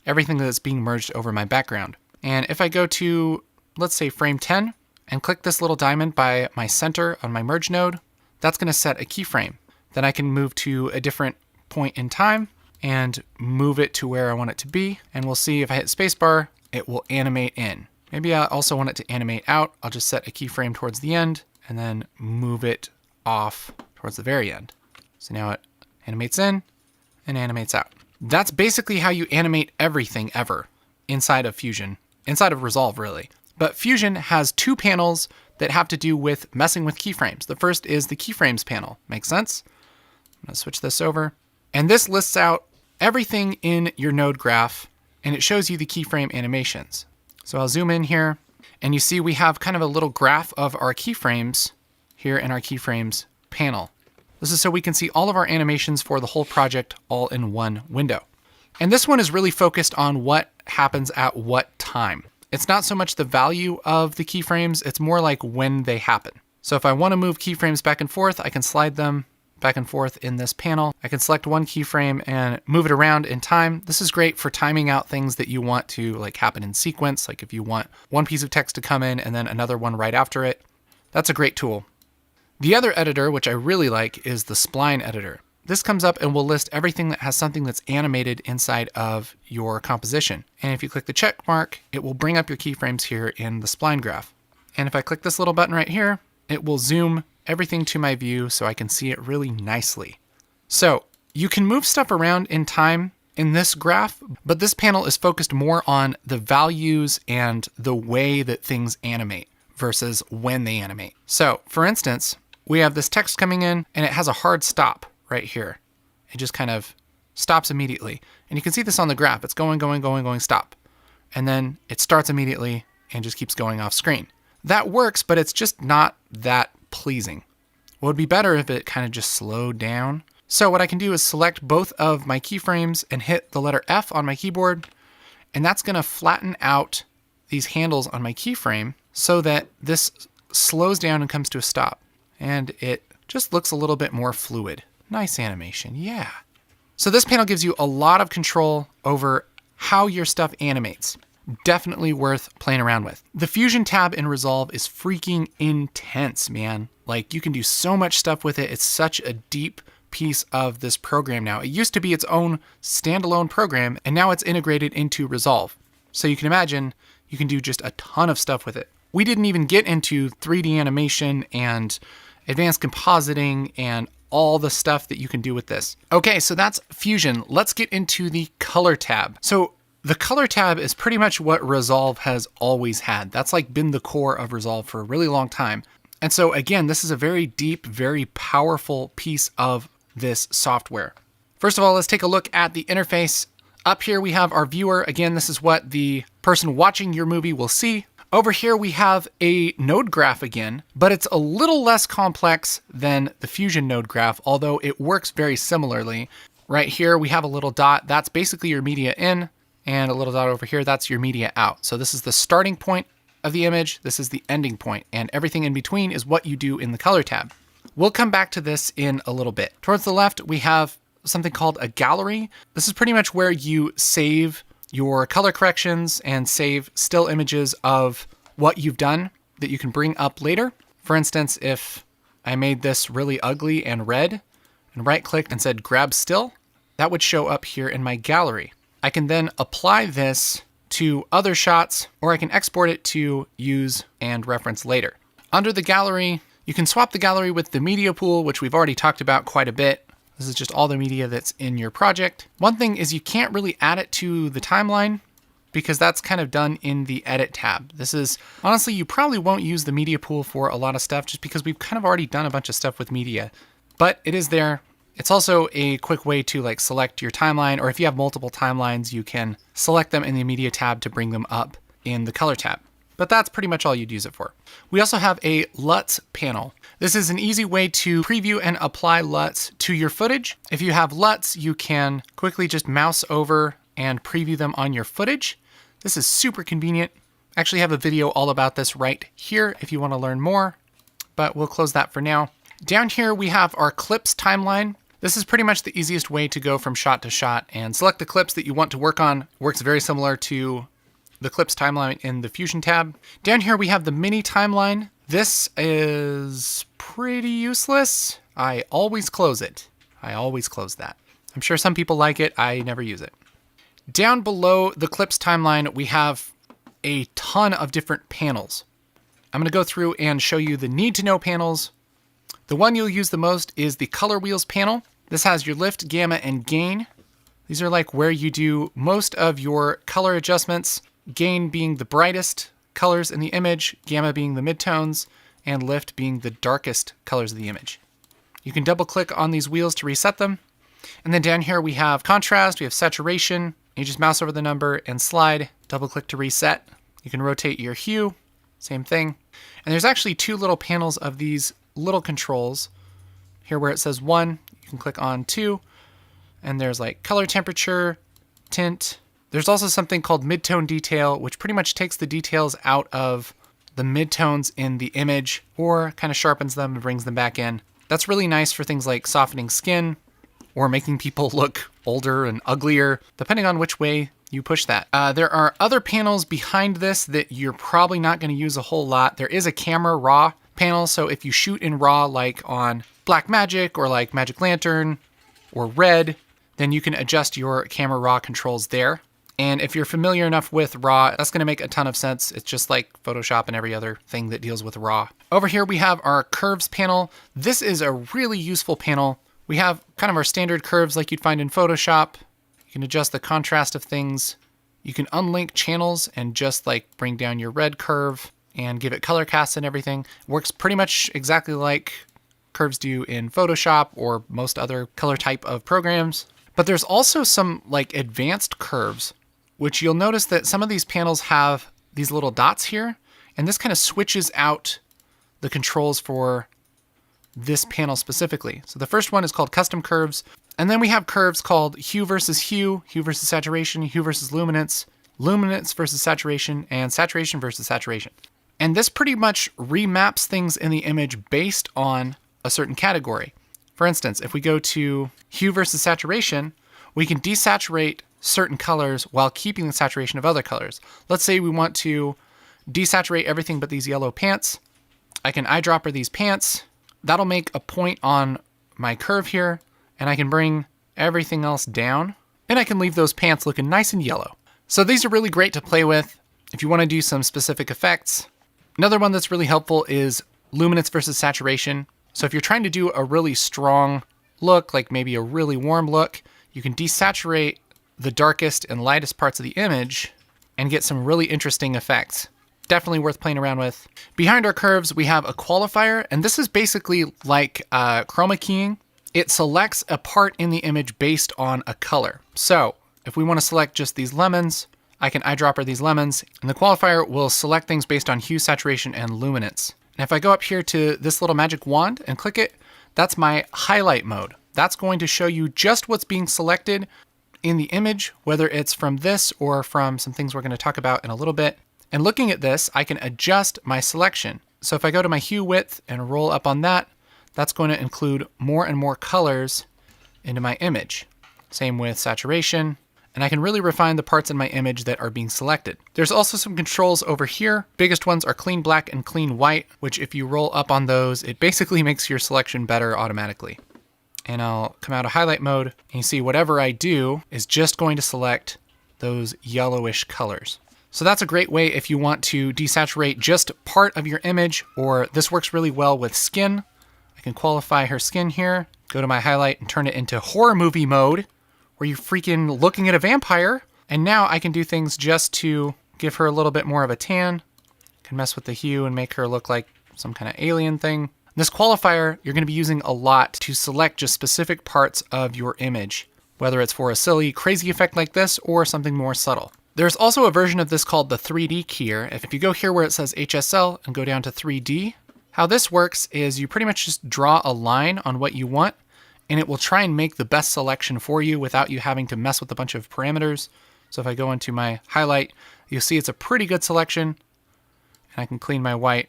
everything that's being merged over my background. And if I go to, let's say frame 10, and click this little diamond by my center on my merge node, that's gonna set a keyframe. Then I can move to a different point in time and move it to where I want it to be. And we'll see if I hit spacebar, it will animate in. Maybe I also want it to animate out. I'll just set a keyframe towards the end and then move it off towards the very end. So now it animates in and animates out. That's basically how you animate everything ever inside of Fusion, inside of Resolve really. But Fusion has two panels that have to do with messing with keyframes. The first is the keyframes panel. Makes sense? I'm gonna switch this over. And this lists out everything in your node graph, and it shows you the keyframe animations. So I'll zoom in here, and you see we have kind of a little graph of our keyframes here in our keyframes panel. This is so we can see all of our animations for the whole project all in one window. And this one is really focused on what happens at what time. It's not so much the value of the keyframes, it's more like when they happen. So if I want to move keyframes back and forth, I can slide them back and forth in this panel. I can select one keyframe and move it around in time. This is great for timing out things that you want to like happen in sequence. Like if you want one piece of text to come in and then another one right after it, that's a great tool. The other editor, which I really like, is the spline editor. This comes up and will list everything that has something that's animated inside of your composition. And if you click the check mark, it will bring up your keyframes here in the spline graph. And if I click this little button right here, it will zoom everything to my view so I can see it really nicely. So you can move stuff around in time in this graph, but this panel is focused more on the values and the way that things animate versus when they animate. So for instance, we have this text coming in and it has a hard stop right here. It just kind of stops immediately. And you can see this on the graph. It's going, stop. And then it starts immediately and just keeps going off screen. That works, but it's just not that pleasing. What would be better if it kind of just slowed down. So what I can do is select both of my keyframes and hit the letter F on my keyboard. And that's gonna flatten out these handles on my keyframe so that this slows down and comes to a stop. And it just looks a little bit more fluid. Nice animation, yeah. So this panel gives you a lot of control over how your stuff animates. Definitely worth playing around with. The Fusion tab in Resolve is freaking intense, man. Like you can do so much stuff with it. It's such a deep piece of this program now. It used to be its own standalone program, and now it's integrated into Resolve. So you can imagine you can do just a ton of stuff with it. We didn't even get into 3D animation and advanced compositing and all the stuff that you can do with this. Okay, so that's Fusion. Let's get into the color tab. So the color tab is pretty much what Resolve has always had. That's like been the core of Resolve for a really long time. And so again, this is a very deep, very powerful piece of this software. First of all, let's take a look at the interface. Up here we have our viewer. Again, this is what the person watching your movie will see. Over here we have a node graph again, but it's a little less complex than the Fusion node graph, although it works very similarly. Right here we have a little dot. That's basically your media in, and a little dot over here, that's your media out. So this is the starting point of the image, this is the ending point, and everything in between is what you do in the color tab. We'll come back to this in a little bit. Towards the left, we have something called a gallery. This is pretty much where you save your color corrections and save still images of what you've done that you can bring up later. For instance, if I made this really ugly and red and right-clicked and said grab still, that would show up here in my gallery. I can then apply this to other shots, or I can export it to use and reference later. Under the gallery, you can swap the gallery with the media pool, which we've already talked about quite a bit. This is just all the media that's in your project. One thing is you can't really add it to the timeline because that's kind of done in the edit tab. This is, honestly, you probably won't use the media pool for a lot of stuff just because we've kind of already done a bunch of stuff with media, but it is there. It's also a quick way to like select your timeline, or if you have multiple timelines, you can select them in the media tab to bring them up in the color tab. But that's pretty much all you'd use it for. We also have a LUTs panel. This is an easy way to preview and apply LUTs to your footage. If you have LUTs, you can quickly just mouse over and preview them on your footage. This is super convenient. I actually have a video all about this right here if you want to learn more, but we'll close that for now. Down here, we have our clips timeline. This is pretty much the easiest way to go from shot to shot and select the clips that you want to work on. Works very similar to the clips timeline in the Fusion tab. Down here, we have the mini timeline. This is pretty useless. I always close it. I always close that. I'm sure some people like it. I never use it. Down below the clips timeline, we have a ton of different panels. I'm going to go through and show you the need to know panels. The one you'll use the most is the color wheels panel. This has your lift, gamma, and gain. These are like where you do most of your color adjustments, gain being the brightest colors in the image, gamma being the midtones, and lift being the darkest colors of the image. You can double click on these wheels to reset them. And then down here we have contrast, we have saturation. You just mouse over the number and slide, double click to reset. You can rotate your hue, same thing. And there's actually two little panels of these little controls. Here where it says 1, you can click on 2, and there's like color temperature, tint. There's also something called midtone detail, which pretty much takes the details out of the midtones in the image or kind of sharpens them and brings them back in. That's really nice for things like softening skin or making people look older and uglier, depending on which way you push that. There are other panels behind this that you're probably not going to use a whole lot. There is a camera raw panel, so if you shoot in RAW like on Blackmagic or like Magic Lantern or Red, then you can adjust your camera raw controls there. And if you're familiar enough with RAW, that's going to make a ton of sense. It's just like Photoshop and every other thing that deals with RAW. Over here we have our curves panel. This is a really useful panel. We have kind of our standard curves like you'd find in Photoshop. You can adjust the contrast of things. You can unlink channels and just like bring down your red curve and give it color casts and everything. Works pretty much exactly like curves do in Photoshop or most other color type of programs. But there's also some like advanced curves, which you'll notice that some of these panels have these little dots here, and this kind of switches out the controls for this panel specifically. So the first one is called custom curves, and then we have curves called hue versus saturation, hue versus luminance, luminance versus saturation, and saturation versus saturation. And this pretty much remaps things in the image based on a certain category. For instance, if we go to hue versus saturation, we can desaturate certain colors while keeping the saturation of other colors. Let's say we want to desaturate everything but these yellow pants. I can eyedropper these pants. That'll make a point on my curve here, and I can bring everything else down, and I can leave those pants looking nice and yellow. So these are really great to play with if you want to do some specific effects. Another one that's really helpful is luminance versus saturation. So if you're trying to do a really strong look, like maybe a really warm look, you can desaturate the darkest and lightest parts of the image and get some really interesting effects. Definitely worth playing around with. Behind our curves, we have a qualifier, and this is basically like chroma keying. It selects a part in the image based on a color. So if we want to select just these lemons, I can eyedropper these lemons, and the qualifier will select things based on hue, saturation, and luminance. And if I go up here to this little magic wand and click it, that's my highlight mode. That's going to show you just what's being selected in the image, whether it's from this or from some things we're going to talk about in a little bit. And looking at this, I can adjust my selection. So if I go to my hue width and roll up on that, that's going to include more and more colors into my image. Same with saturation. And I can really refine the parts in my image that are being selected. There's also some controls over here. Biggest ones are clean black and clean white, which if you roll up on those, it basically makes your selection better automatically. And I'll come out of highlight mode, and you see whatever I do is just going to select those yellowish colors. So that's a great way if you want to desaturate just part of your image, or this works really well with skin. I can qualify her skin here, go to my highlight and turn it into horror movie mode, where you're freaking looking at a vampire. And now I can do things just to give her a little bit more of a tan. I can mess with the hue and make her look like some kind of alien thing. This qualifier you're going to be using a lot to select just specific parts of your image, whether it's for a silly, crazy effect like this or something more subtle. There's also a version of this called the 3D keyer. If you go here where it says HSL and go down to 3D, how this works is you pretty much just draw a line on what you want, and it will try and make the best selection for you without you having to mess with a bunch of parameters. So if I go into my highlight, you'll see it's a pretty good selection, and I can clean my white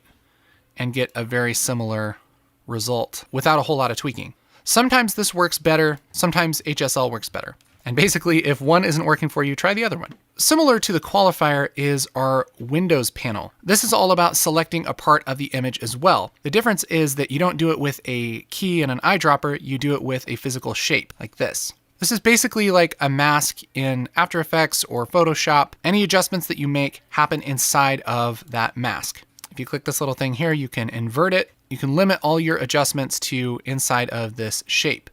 and get a very similar result without a whole lot of tweaking. Sometimes this works better, sometimes HSL works better. And basically, if one isn't working for you, try the other one. Similar to the qualifier is our Windows panel. This is all about selecting a part of the image as well. The difference is that you don't do it with a key and an eyedropper, you do it with a physical shape, like this. This is basically like a mask in After Effects or Photoshop. Any adjustments that you make happen inside of that mask. If you click this little thing here, you can invert it. You can limit all your adjustments to inside of this shape.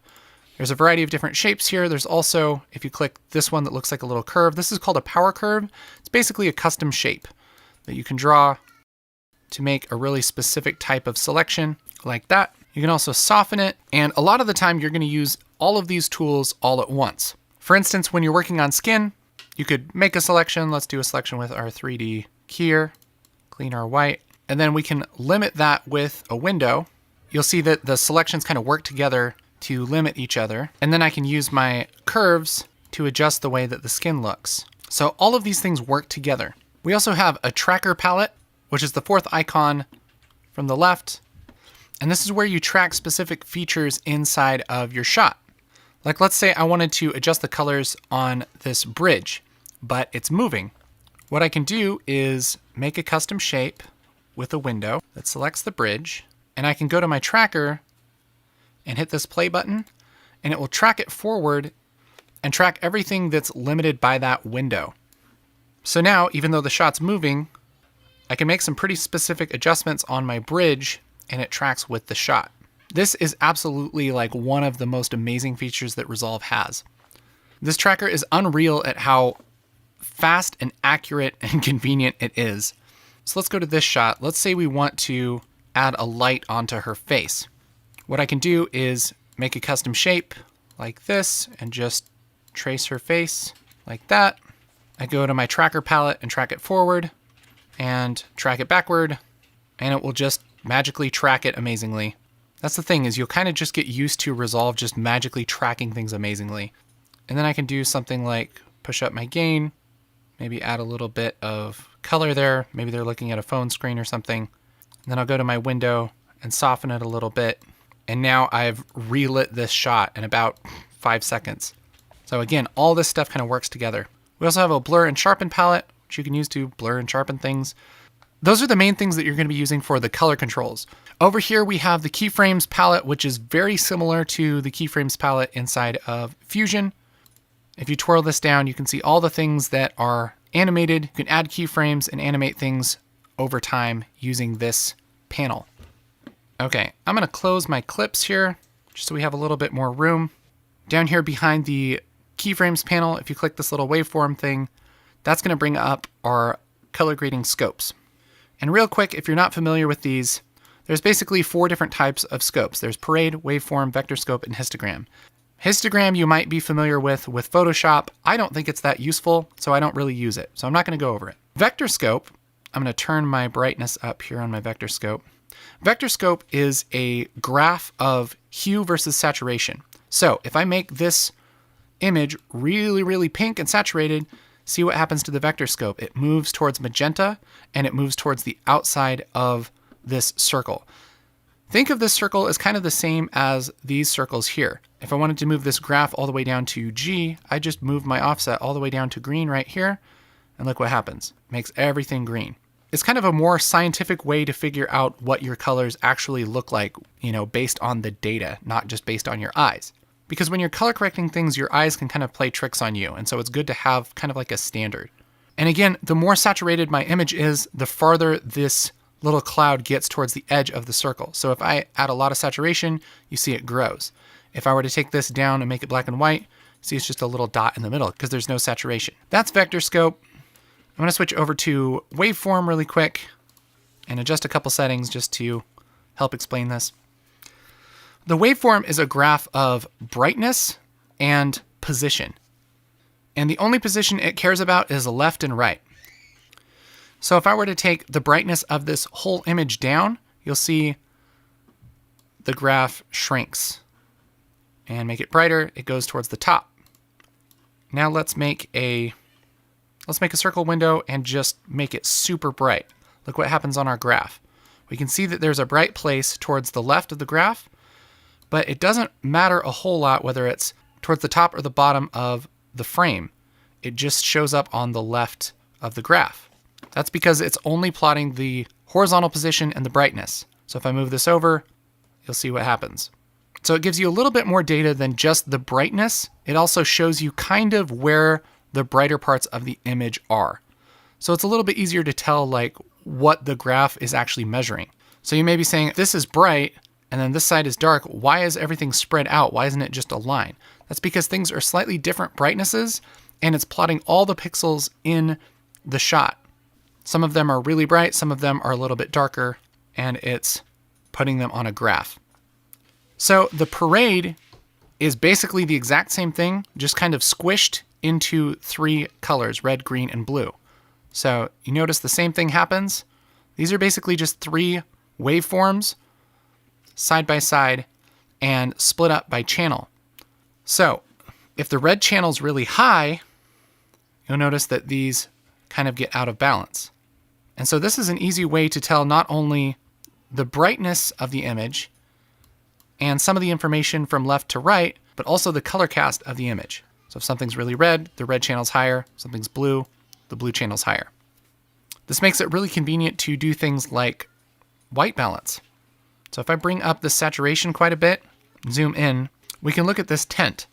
There's a variety of different shapes here. There's also, if you click this one that looks like a little curve, this is called a power curve. It's basically a custom shape that you can draw to make a really specific type of selection like that. You can also soften it. And a lot of the time you're going to use all of these tools all at once. For instance, when you're working on skin, you could make a selection. Let's do a selection with our 3D keyer, clean our white, and then we can limit that with a window. You'll see that the selections kind of work together to limit each other. And then I can use my curves to adjust the way that the skin looks. So all of these things work together. We also have a tracker palette, which is the fourth icon from the left. And this is where you track specific features inside of your shot. Like let's say I wanted to adjust the colors on this bridge, but it's moving. What I can do is make a custom shape with a window that selects the bridge, and I can go to my tracker and hit this play button, and it will track it forward and track everything that's limited by that window. So now, even though the shot's moving, I can make some pretty specific adjustments on my bridge, and it tracks with the shot. This is absolutely like one of the most amazing features that Resolve has. This tracker is unreal at how fast and accurate and convenient it is. So let's go to this shot. Let's say we want to add a light onto her face. What I can do is make a custom shape like this and just trace her face like that. I go to my tracker palette and track it forward and track it backward, and it will just magically track it amazingly. That's the thing, is you'll kind of just get used to Resolve just magically tracking things amazingly. And then I can do something like push up my gain, maybe add a little bit of color there. Maybe they're looking at a phone screen or something. And then I'll go to my window and soften it a little bit. And now I've relit this shot in about 5 seconds. So again, all this stuff kind of works together. We also have a blur and sharpen palette, which you can use to blur and sharpen things. Those are the main things that you're going to be using for the color controls. Over here we have the keyframes palette, which is very similar to the keyframes palette inside of Fusion. If you twirl this down, you can see all the things that are animated. You can add keyframes and animate things over time using this panel. Okay, I'm going to close my clips here just so we have a little bit more room. Down here behind the keyframes panel, if you click this little waveform thing, that's going to bring up our color grading scopes. And real quick, if you're not familiar with these, there's basically 4 different types of scopes. There's parade, waveform, vector scope, and histogram. Histogram you might be familiar with Photoshop. I don't think it's that useful, so I don't really use it. So I'm not going to go over it. Vector scope, I'm going to turn my brightness up here on my vector scope. Vector scope is a graph of hue versus saturation. So if I make this image really, really pink and saturated, see what happens to the vector scope. It moves towards magenta and it moves towards the outside of this circle. Think of this circle as kind of the same as these circles here. If I wanted to move this graph all the way down to G, I just move my offset all the way down to green right here, and look what happens. It makes everything green. It's kind of a more scientific way to figure out what your colors actually look like, based on the data, not just based on your eyes. Because when you're color correcting things, your eyes can kind of play tricks on you, and so it's good to have kind of like a standard. And again, the more saturated my image is, the farther this little cloud gets towards the edge of the circle. So if I add a lot of saturation, you see it grows. If I were to take this down and make it black and white, see it's just a little dot in the middle because there's no saturation. That's vector scope. I'm going to switch over to waveform really quick and adjust a couple settings just to help explain this. The waveform is a graph of brightness and position. And the only position it cares about is left and right. So if I were to take the brightness of this whole image down, you'll see the graph shrinks. And make it brighter, it goes towards the top. Now let's make a circle window and just make it super bright. Look what happens on our graph. We can see that there's a bright place towards the left of the graph, but it doesn't matter a whole lot whether it's towards the top or the bottom of the frame. It just shows up on the left of the graph. That's because it's only plotting the horizontal position and the brightness. So if I move this over, you'll see what happens. So it gives you a little bit more data than just the brightness. It also shows you kind of where the brighter parts of the image are. So it's a little bit easier to tell what the graph is actually measuring. So you may be saying, this is bright, and then this side is dark. Why is everything spread out? Why isn't it just a line? That's because things are slightly different brightnesses, and it's plotting all the pixels in the shot. Some of them are really bright, some of them are a little bit darker, and it's putting them on a graph. So the parade is basically the exact same thing, just kind of squished into 3 colors, red, green, and blue. So you notice the same thing happens. These are basically just 3 waveforms side by side and split up by channel. So if the red channel is really high, you'll notice that these kind of get out of balance. And so this is an easy way to tell not only the brightness of the image and some of the information from left to right, but also the color cast of the image. So if something's really red, the red channel's higher. If something's blue, the blue channel's higher. This makes it really convenient to do things like white balance. So if I bring up the saturation quite a bit, zoom in, we can look at this tint.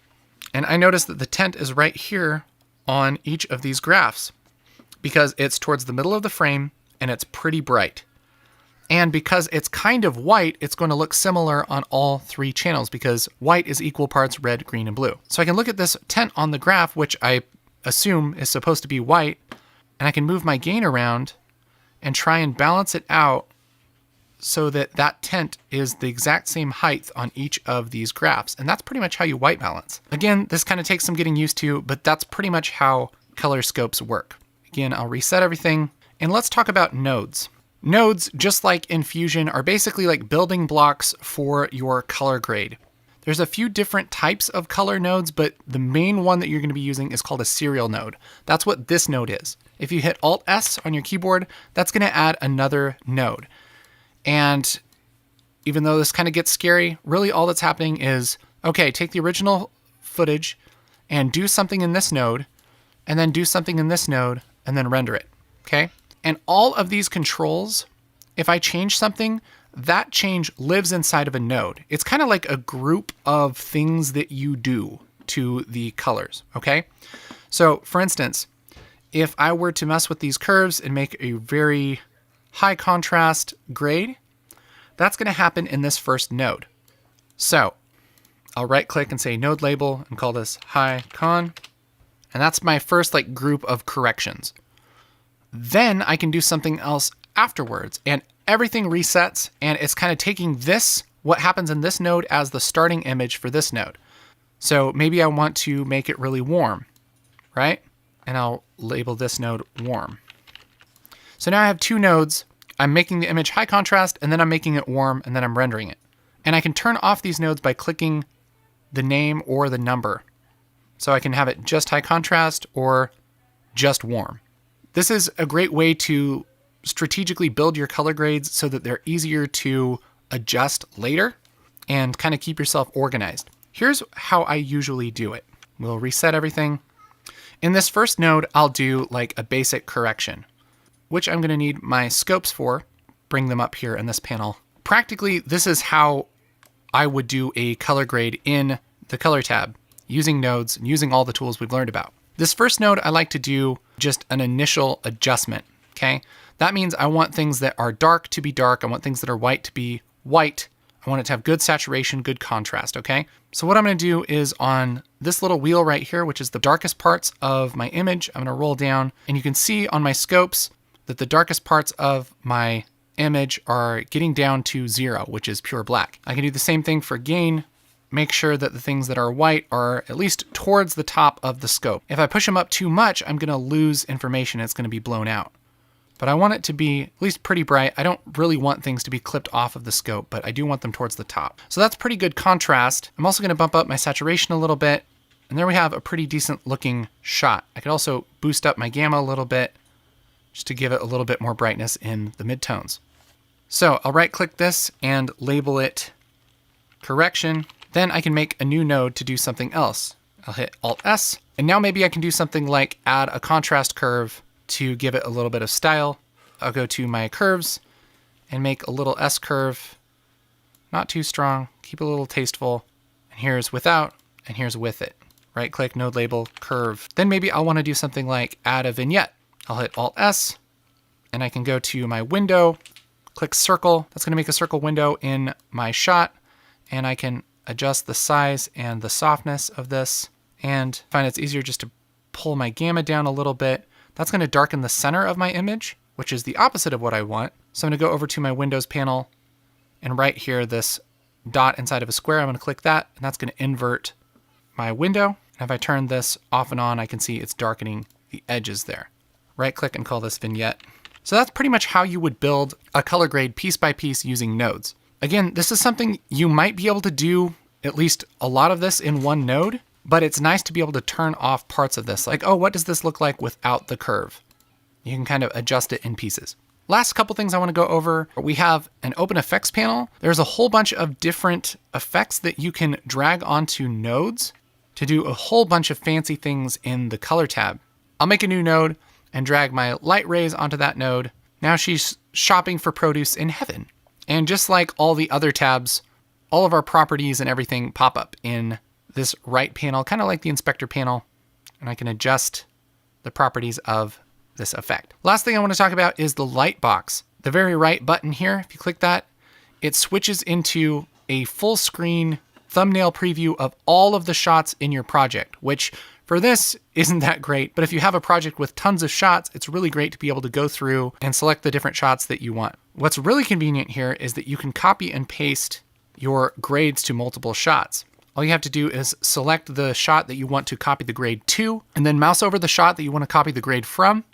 And I notice that the tint is right here on each of these graphs because it's towards the middle of the frame and it's pretty bright. And because it's kind of white, it's going to look similar on all 3 channels because white is equal parts red, green, and blue. So I can look at this tint on the graph, which I assume is supposed to be white, and I can move my gain around and try and balance it out so that that tint is the exact same height on each of these graphs. And that's pretty much how you white balance. Again, this kind of takes some getting used to, but that's pretty much how color scopes work. Again, I'll reset everything, and let's talk about nodes. Nodes, just like in Fusion, are basically like building blocks for your color grade. There's a few different types of color nodes, but the main one that you're going to be using is called a serial node. That's what this node is. If you hit Alt-S on your keyboard, that's going to add another node. And even though this kind of gets scary, really all that's happening is, okay, take the original footage and do something in this node, and then do something in this node, and then render it, okay? And all of these controls, if I change something, that change lives inside of a node. It's kind of like a group of things that you do to the colors, okay? So for instance, if I were to mess with these curves and make a very high contrast grade, that's going to happen in this first node. So I'll right click and say node label and call this high con. And that's my first group of corrections. Then I can do something else afterwards and everything resets, and it's kind of taking what happens in this node as the starting image for this node. So maybe I want to make it really warm, right? And I'll label this node warm. So now I have 2 nodes. I'm making the image high contrast, and then I'm making it warm, and then I'm rendering it. And I can turn off these nodes by clicking the name or the number. So I can have it just high contrast or just warm. This is a great way to strategically build your color grades so that they're easier to adjust later and kind of keep yourself organized. Here's how I usually do it. We'll reset everything. In this first node, I'll do like a basic correction, which I'm going to need my scopes for. Bring them up here in this panel. Practically, this is how I would do a color grade in the color tab, using nodes and using all the tools we've learned about. This first node, I like to do just an initial adjustment, okay? That means I want things that are dark to be dark. I want things that are white to be white. I want it to have good saturation, good contrast, okay? So what I'm gonna do is on this little wheel right here, which is the darkest parts of my image, I'm gonna roll down, and you can see on my scopes that the darkest parts of my image are getting down to 0, which is pure black. I can do the same thing for gain. Make sure that the things that are white are at least towards the top of the scope. If I push them up too much, I'm gonna lose information. It's gonna be blown out. But I want it to be at least pretty bright. I don't really want things to be clipped off of the scope, but I do want them towards the top. So that's pretty good contrast. I'm also gonna bump up my saturation a little bit, and there we have a pretty decent looking shot. I could also boost up my gamma a little bit, just to give it a little bit more brightness in the midtones. So I'll right click this and label it correction. Then I can make a new node to do something else. I'll hit Alt S, and now maybe I can do something like add a contrast curve to give it a little bit of style. I'll go to my curves and make a little S curve, not too strong, keep it a little tasteful. And here's without, and here's with it. Right click, node label, curve. Then maybe I'll want to do something like add a vignette. I'll hit Alt S, and I can go to my window, click circle. That's gonna make a circle window in my shot, and I can adjust the size and the softness of this, and find it's easier just to pull my gamma down a little bit. That's gonna darken the center of my image, which is the opposite of what I want. So I'm gonna go over to my Windows panel, and right here, this dot inside of a square, I'm gonna click that, and that's gonna invert my window. And if I turn this off and on, I can see it's darkening the edges there. Right click and call this vignette. So that's pretty much how you would build a color grade piece by piece using nodes. Again, this is something you might be able to do at least a lot of this in one node, but it's nice to be able to turn off parts of this. Like, oh, what does this look like without the curve? You can kind of adjust it in pieces. Last couple things I want to go over. We have an open effects panel. There's a whole bunch of different effects that you can drag onto nodes to do a whole bunch of fancy things in the color tab. I'll make a new node and drag my light rays onto that node. Now she's shopping for produce in heaven. And just like all the other tabs, all of our properties and everything pop up in this right panel, kind of like the inspector panel, and I can adjust the properties of this effect. Last thing I want to talk about is the light box. The very right button here, if you click that, it switches into a full screen thumbnail preview of all of the shots in your project, which for this isn't that great, but if you have a project with tons of shots, it's really great to be able to go through and select the different shots that you want. What's really convenient here is that you can copy and paste your grades to multiple shots. All you have to do is select the shot that you want to copy the grade to, and then mouse over the shot that you want to copy the grade from,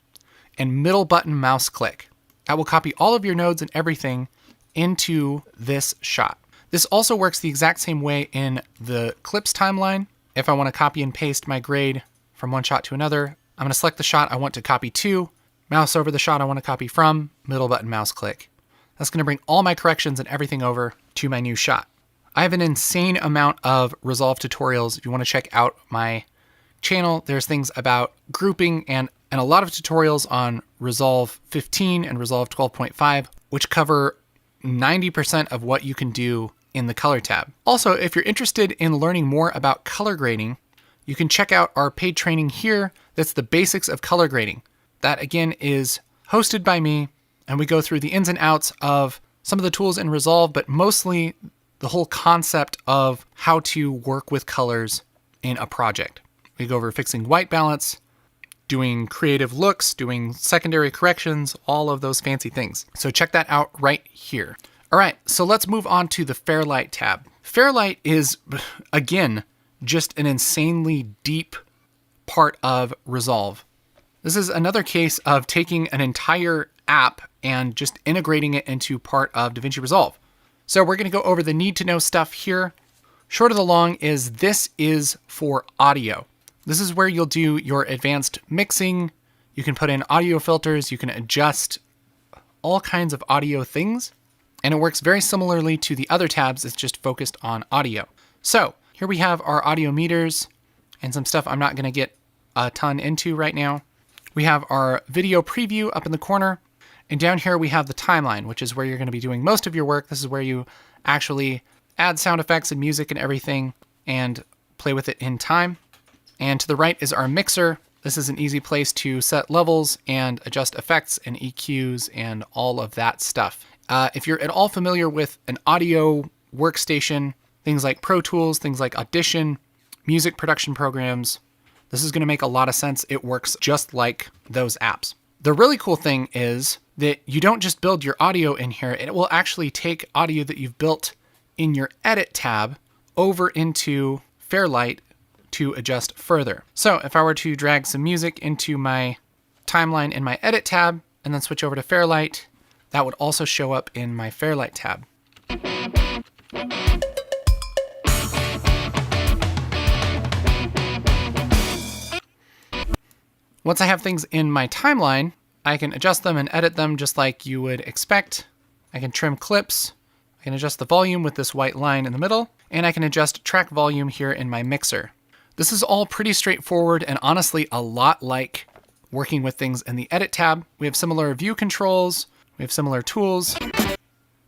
and middle button mouse click. That will copy all of your nodes and everything into this shot. This also works the exact same way in the clips timeline. If I want to copy and paste my grade from one shot to another, I'm going to select the shot I want to copy to, mouse over the shot I want to copy from, middle button mouse click. That's going to bring all my corrections and everything over to my new shot. I have an insane amount of Resolve tutorials. If you want to check out my channel, there's things about grouping and a lot of tutorials on Resolve 15 and Resolve 12.5, which cover 90% of what you can do in the color tab. Also, if you're interested in learning more about color grading, you can check out our paid training here. That's the basics of color grading. That again is hosted by me, and we go through the ins and outs of some of the tools in Resolve, but mostly the whole concept of how to work with colors in a project. We go over fixing white balance, doing creative looks, doing secondary corrections, all of those fancy things. So check that out right here. All right, so let's move on to the Fairlight tab. Fairlight is, again, just an insanely deep part of Resolve. This is another case of taking an entire app and just integrating it into part of DaVinci Resolve. So we're gonna go over the need to know stuff here. Short of the long is this is for audio. This is where you'll do your advanced mixing. You can put in audio filters. You can adjust all kinds of audio things. And it works very similarly to the other tabs. It's just focused on audio. So here we have our audio meters and some stuff I'm not going to get a ton into right now. We have our video preview up in the corner. And down here we have the timeline, which is where you're going to be doing most of your work. This is where you actually add sound effects and music and everything and play with it in time. And to the right is our mixer. This is an easy place to set levels and adjust effects and EQs and all of that stuff. If you're at all familiar with an audio workstation, things like Pro Tools, things like Audition, music production programs, this is going to make a lot of sense. It works just like those apps. The really cool thing is that you don't just build your audio in here. It will actually take audio that you've built in your Edit tab over into Fairlight to adjust further. So if I were to drag some music into my timeline in my Edit tab and then switch over to Fairlight, that would also show up in my Fairlight tab. Once I have things in my timeline, I can adjust them and edit them just like you would expect. I can trim clips. I can adjust the volume with this white line in the middle, and I can adjust track volume here in my mixer. This is all pretty straightforward and honestly a lot like working with things in the Edit tab. We have similar view controls. We have similar tools.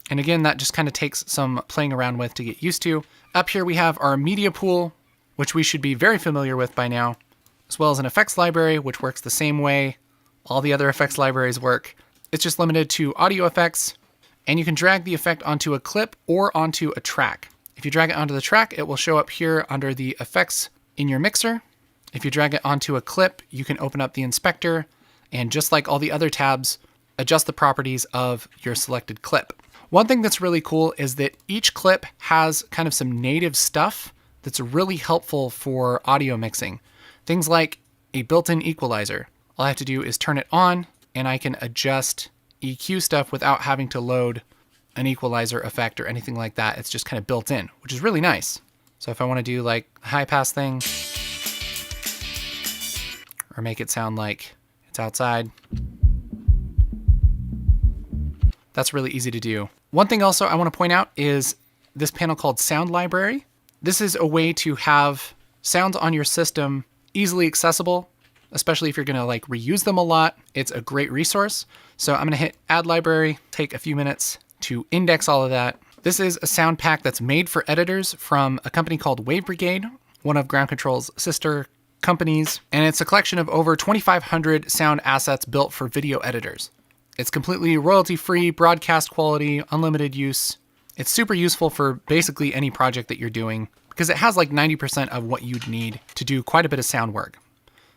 And again, that just kind of takes some playing around with to get used to. Up here we have our media pool, which we should be very familiar with by now, as well as an effects library, which works the same way all the other effects libraries work. It's just limited to audio effects, and you can drag the effect onto a clip or onto a track. If you drag it onto the track, it will show up here under the effects in your mixer. If you drag it onto a clip, you can open up the inspector, and just like all the other tabs, adjust the properties of your selected clip. One thing that's really cool is that each clip has kind of some native stuff that's really helpful for audio mixing. Things like a built-in equalizer. All I have to do is turn it on and I can adjust EQ stuff without having to load an equalizer effect or anything like that. It's just kind of built in, which is really nice. So if I want to do like a high pass thing or make it sound like it's outside, that's really easy to do. One thing also I want to point out is this panel called Sound Library. This is a way to have sounds on your system easily accessible, especially if you're going to like reuse them a lot. It's a great resource. So I'm going to hit Add Library, take a few minutes to index all of that. This is a sound pack that's made for editors from a company called Wave Brigade, one of Ground Control's sister companies, and it's a collection of over 2,500 sound assets built for video editors. It's completely royalty-free, broadcast quality, unlimited use. It's super useful for basically any project that you're doing because it has like 90% of what you'd need to do quite a bit of sound work.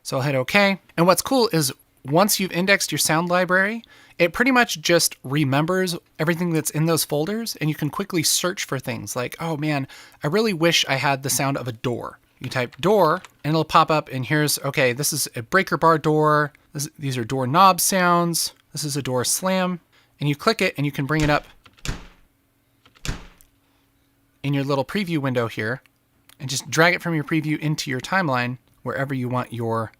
So I'll hit OK. And what's cool is once you've indexed your sound library, it pretty much just remembers everything that's in those folders, and you can quickly search for things like, oh man, I really wish I had the sound of a door. You type door and it'll pop up, and here's, okay, this is a breaker bar door. These are door knob sounds. This is a door slam. And you click it and you can bring it up in your little preview window here and just drag it from your preview into your timeline wherever you want your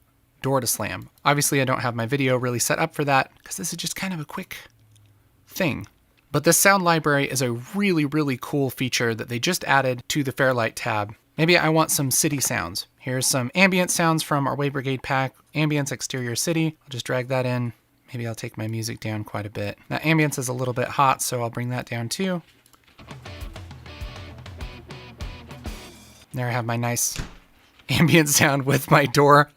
door to slam. Obviously, I don't have my video really set up for that because this is just kind of a quick thing. But this sound library is a really, really cool feature that they just added to the Fairlight tab. Maybe I want some city sounds. Here's some ambient sounds from our Wave Brigade pack. Ambience exterior city. I'll just drag that in. Maybe I'll take my music down quite a bit. Now, ambience is a little bit hot, so I'll bring that down too. There I have my nice ambient sound with my door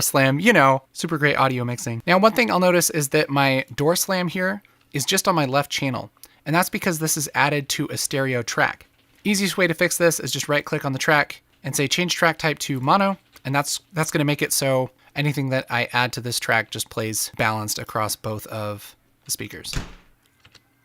slam, you know, super great audio mixing. Now, one thing I'll notice is that my door slam here is just on my left channel, and that's because this is added to a stereo track. Easiest way to fix this is just right click on the track and say change track type to mono, and that's going to make it so anything that I add to this track just plays balanced across both of the speakers.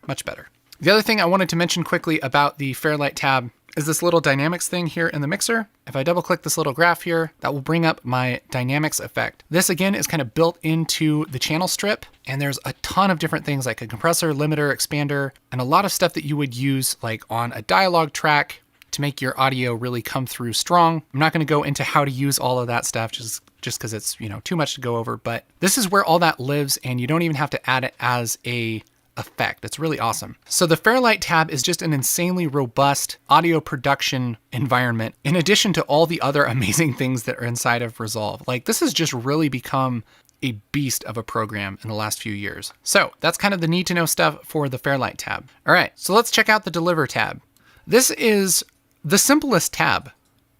Much better. The other thing I wanted to mention quickly about the Fairlight tab is this little dynamics thing here in the mixer. If I double click this little graph here, that will bring up my dynamics effect. This again is kind of built into the channel strip, and there's a ton of different things like a compressor, limiter, expander, and a lot of stuff that you would use like on a dialogue track to make your audio really come through strong. I'm not going to go into how to use all of that stuff just because it's, too much to go over, but this is where all that lives and you don't even have to add it as a effect. It's really awesome. So the Fairlight tab is just an insanely robust audio production environment in addition to all the other amazing things that are inside of Resolve. Like, this has just really become a beast of a program in the last few years. So that's kind of the need to know stuff for the Fairlight tab. All right, so let's check out the Deliver tab. This is the simplest tab,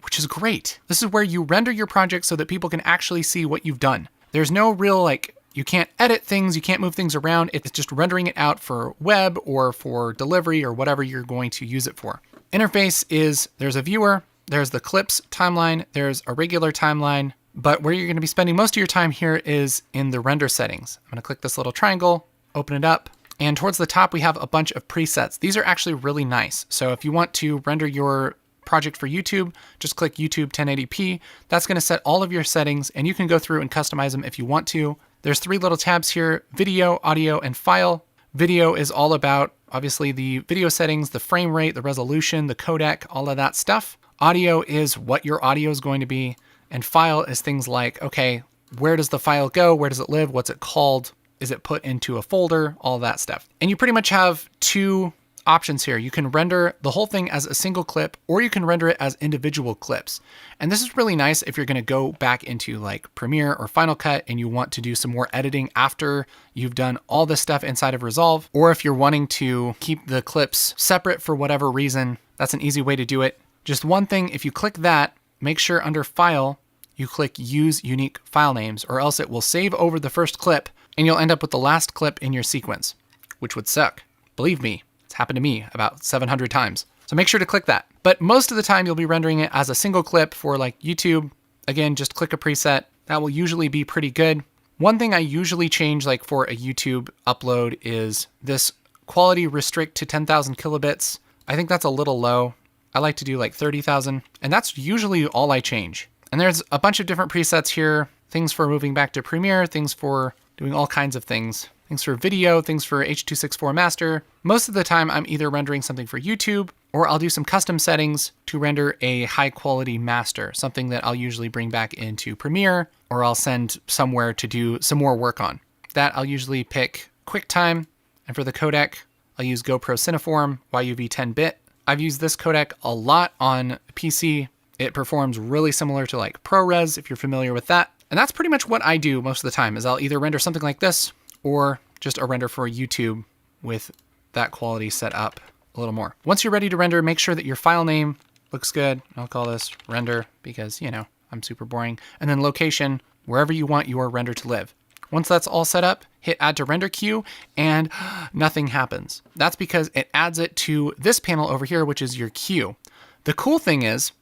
which is great. This is where you render your project so that people can actually see what you've done. There's no real, you can't edit things, you can't move things around. It's just rendering it out for web or for delivery or whatever you're going to use it for. Interface is, there's a viewer, there's the clips timeline, there's a regular timeline, but where you're going to be spending most of your time here is in the render settings. I'm going to click this little triangle, open it up, and towards the top we have a bunch of presets. These are actually really nice. So if you want to render your project for YouTube, just click YouTube 1080p. That's going to set all of your settings and you can go through and customize them if you want to. There's 3 little tabs here: video, audio, and file. Video is all about, obviously, the video settings, the frame rate, the resolution, the codec, all of that stuff. Audio is what your audio is going to be. And file is things like, okay, where does the file go? Where does it live? What's it called? Is it put into a folder? All that stuff. And you pretty much have 2 options here. You can render the whole thing as a single clip, or you can render it as individual clips. And this is really nice if you're going to go back into like Premiere or Final Cut and you want to do some more editing after you've done all this stuff inside of Resolve, or if you're wanting to keep the clips separate for whatever reason, that's an easy way to do it. Just one thing, if you click that, make sure under File, you click Use Unique File Names, or else it will save over the first clip and you'll end up with the last clip in your sequence, which would suck. Believe me, it's happened to me about 700 times. So make sure to click that. But most of the time you'll be rendering it as a single clip for like YouTube. Again, just click a preset. That will usually be pretty good. One thing I usually change like for a YouTube upload is this quality restrict to 10,000 kilobits. I think that's a little low. I like to do like 30,000, and that's usually all I change. And there's a bunch of different presets here, things for moving back to Premiere, things for doing all kinds of things. Things for video, things for H.264 master. Most of the time I'm either rendering something for YouTube or I'll do some custom settings to render a high quality master, something that I'll usually bring back into Premiere or I'll send somewhere to do some more work on. That I'll usually pick QuickTime, and for the codec, I'll use GoPro Cineform YUV 10-bit. I've used this codec a lot on PC. It performs really similar to like ProRes if you're familiar with that. And that's pretty much what I do most of the time is I'll either render something like this or just a render for YouTube with that quality set up a little more. Once you're ready to render, make sure that your file name looks good. I'll call this render because, I'm super boring. And then location, wherever you want your render to live. Once that's all set up, hit add to render queue and nothing happens. That's because it adds it to this panel over here, which is your queue. The cool thing is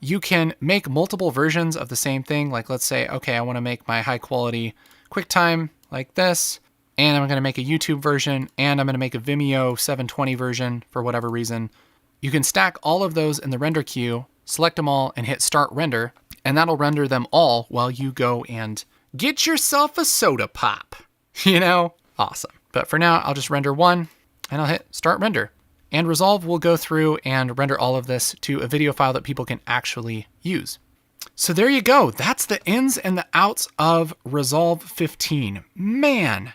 you can make multiple versions of the same thing. Like let's say, okay, I want to make my high quality QuickTime like this, and I'm going to make a YouTube version, and I'm going to make a Vimeo 720 version for whatever reason. You can stack all of those in the render queue, select them all, and hit start render, and that'll render them all while you go and get yourself a soda pop. Awesome. But for now, I'll just render one, and I'll hit start render. And Resolve will go through and render all of this to a video file that people can actually use. So there you go. That's the ins and the outs of Resolve 15. Man,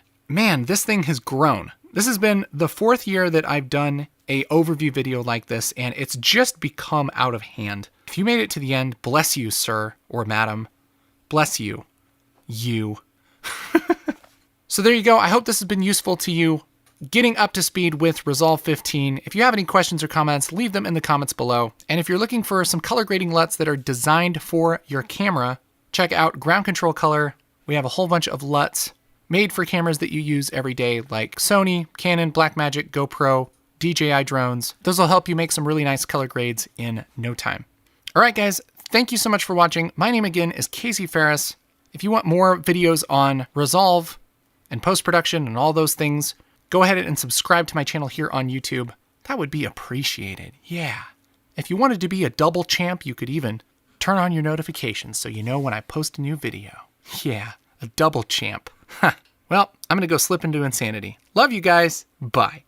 this thing has grown. This has been the 4th year that I've done a overview video like this, and it's just become out of hand. If you made it to the end, bless you, sir or madam. Bless you. You. So there you go. I hope this has been useful to you. Getting up to speed with Resolve 15. If you have any questions or comments, leave them in the comments below. And if you're looking for some color grading LUTs that are designed for your camera, check out Ground Control Color. We have a whole bunch of LUTs made for cameras that you use every day, like Sony, Canon, Blackmagic, GoPro, DJI drones. Those will help you make some really nice color grades in no time. All right, guys, thank you so much for watching. My name again is Casey Ferris. If you want more videos on Resolve and post-production and all those things, go ahead and subscribe to my channel here on YouTube. That would be appreciated. Yeah. If you wanted to be a double champ, you could even turn on your notifications so you know when I post a new video. Yeah, a double champ. Well, I'm going to go slip into insanity. Love you guys. Bye.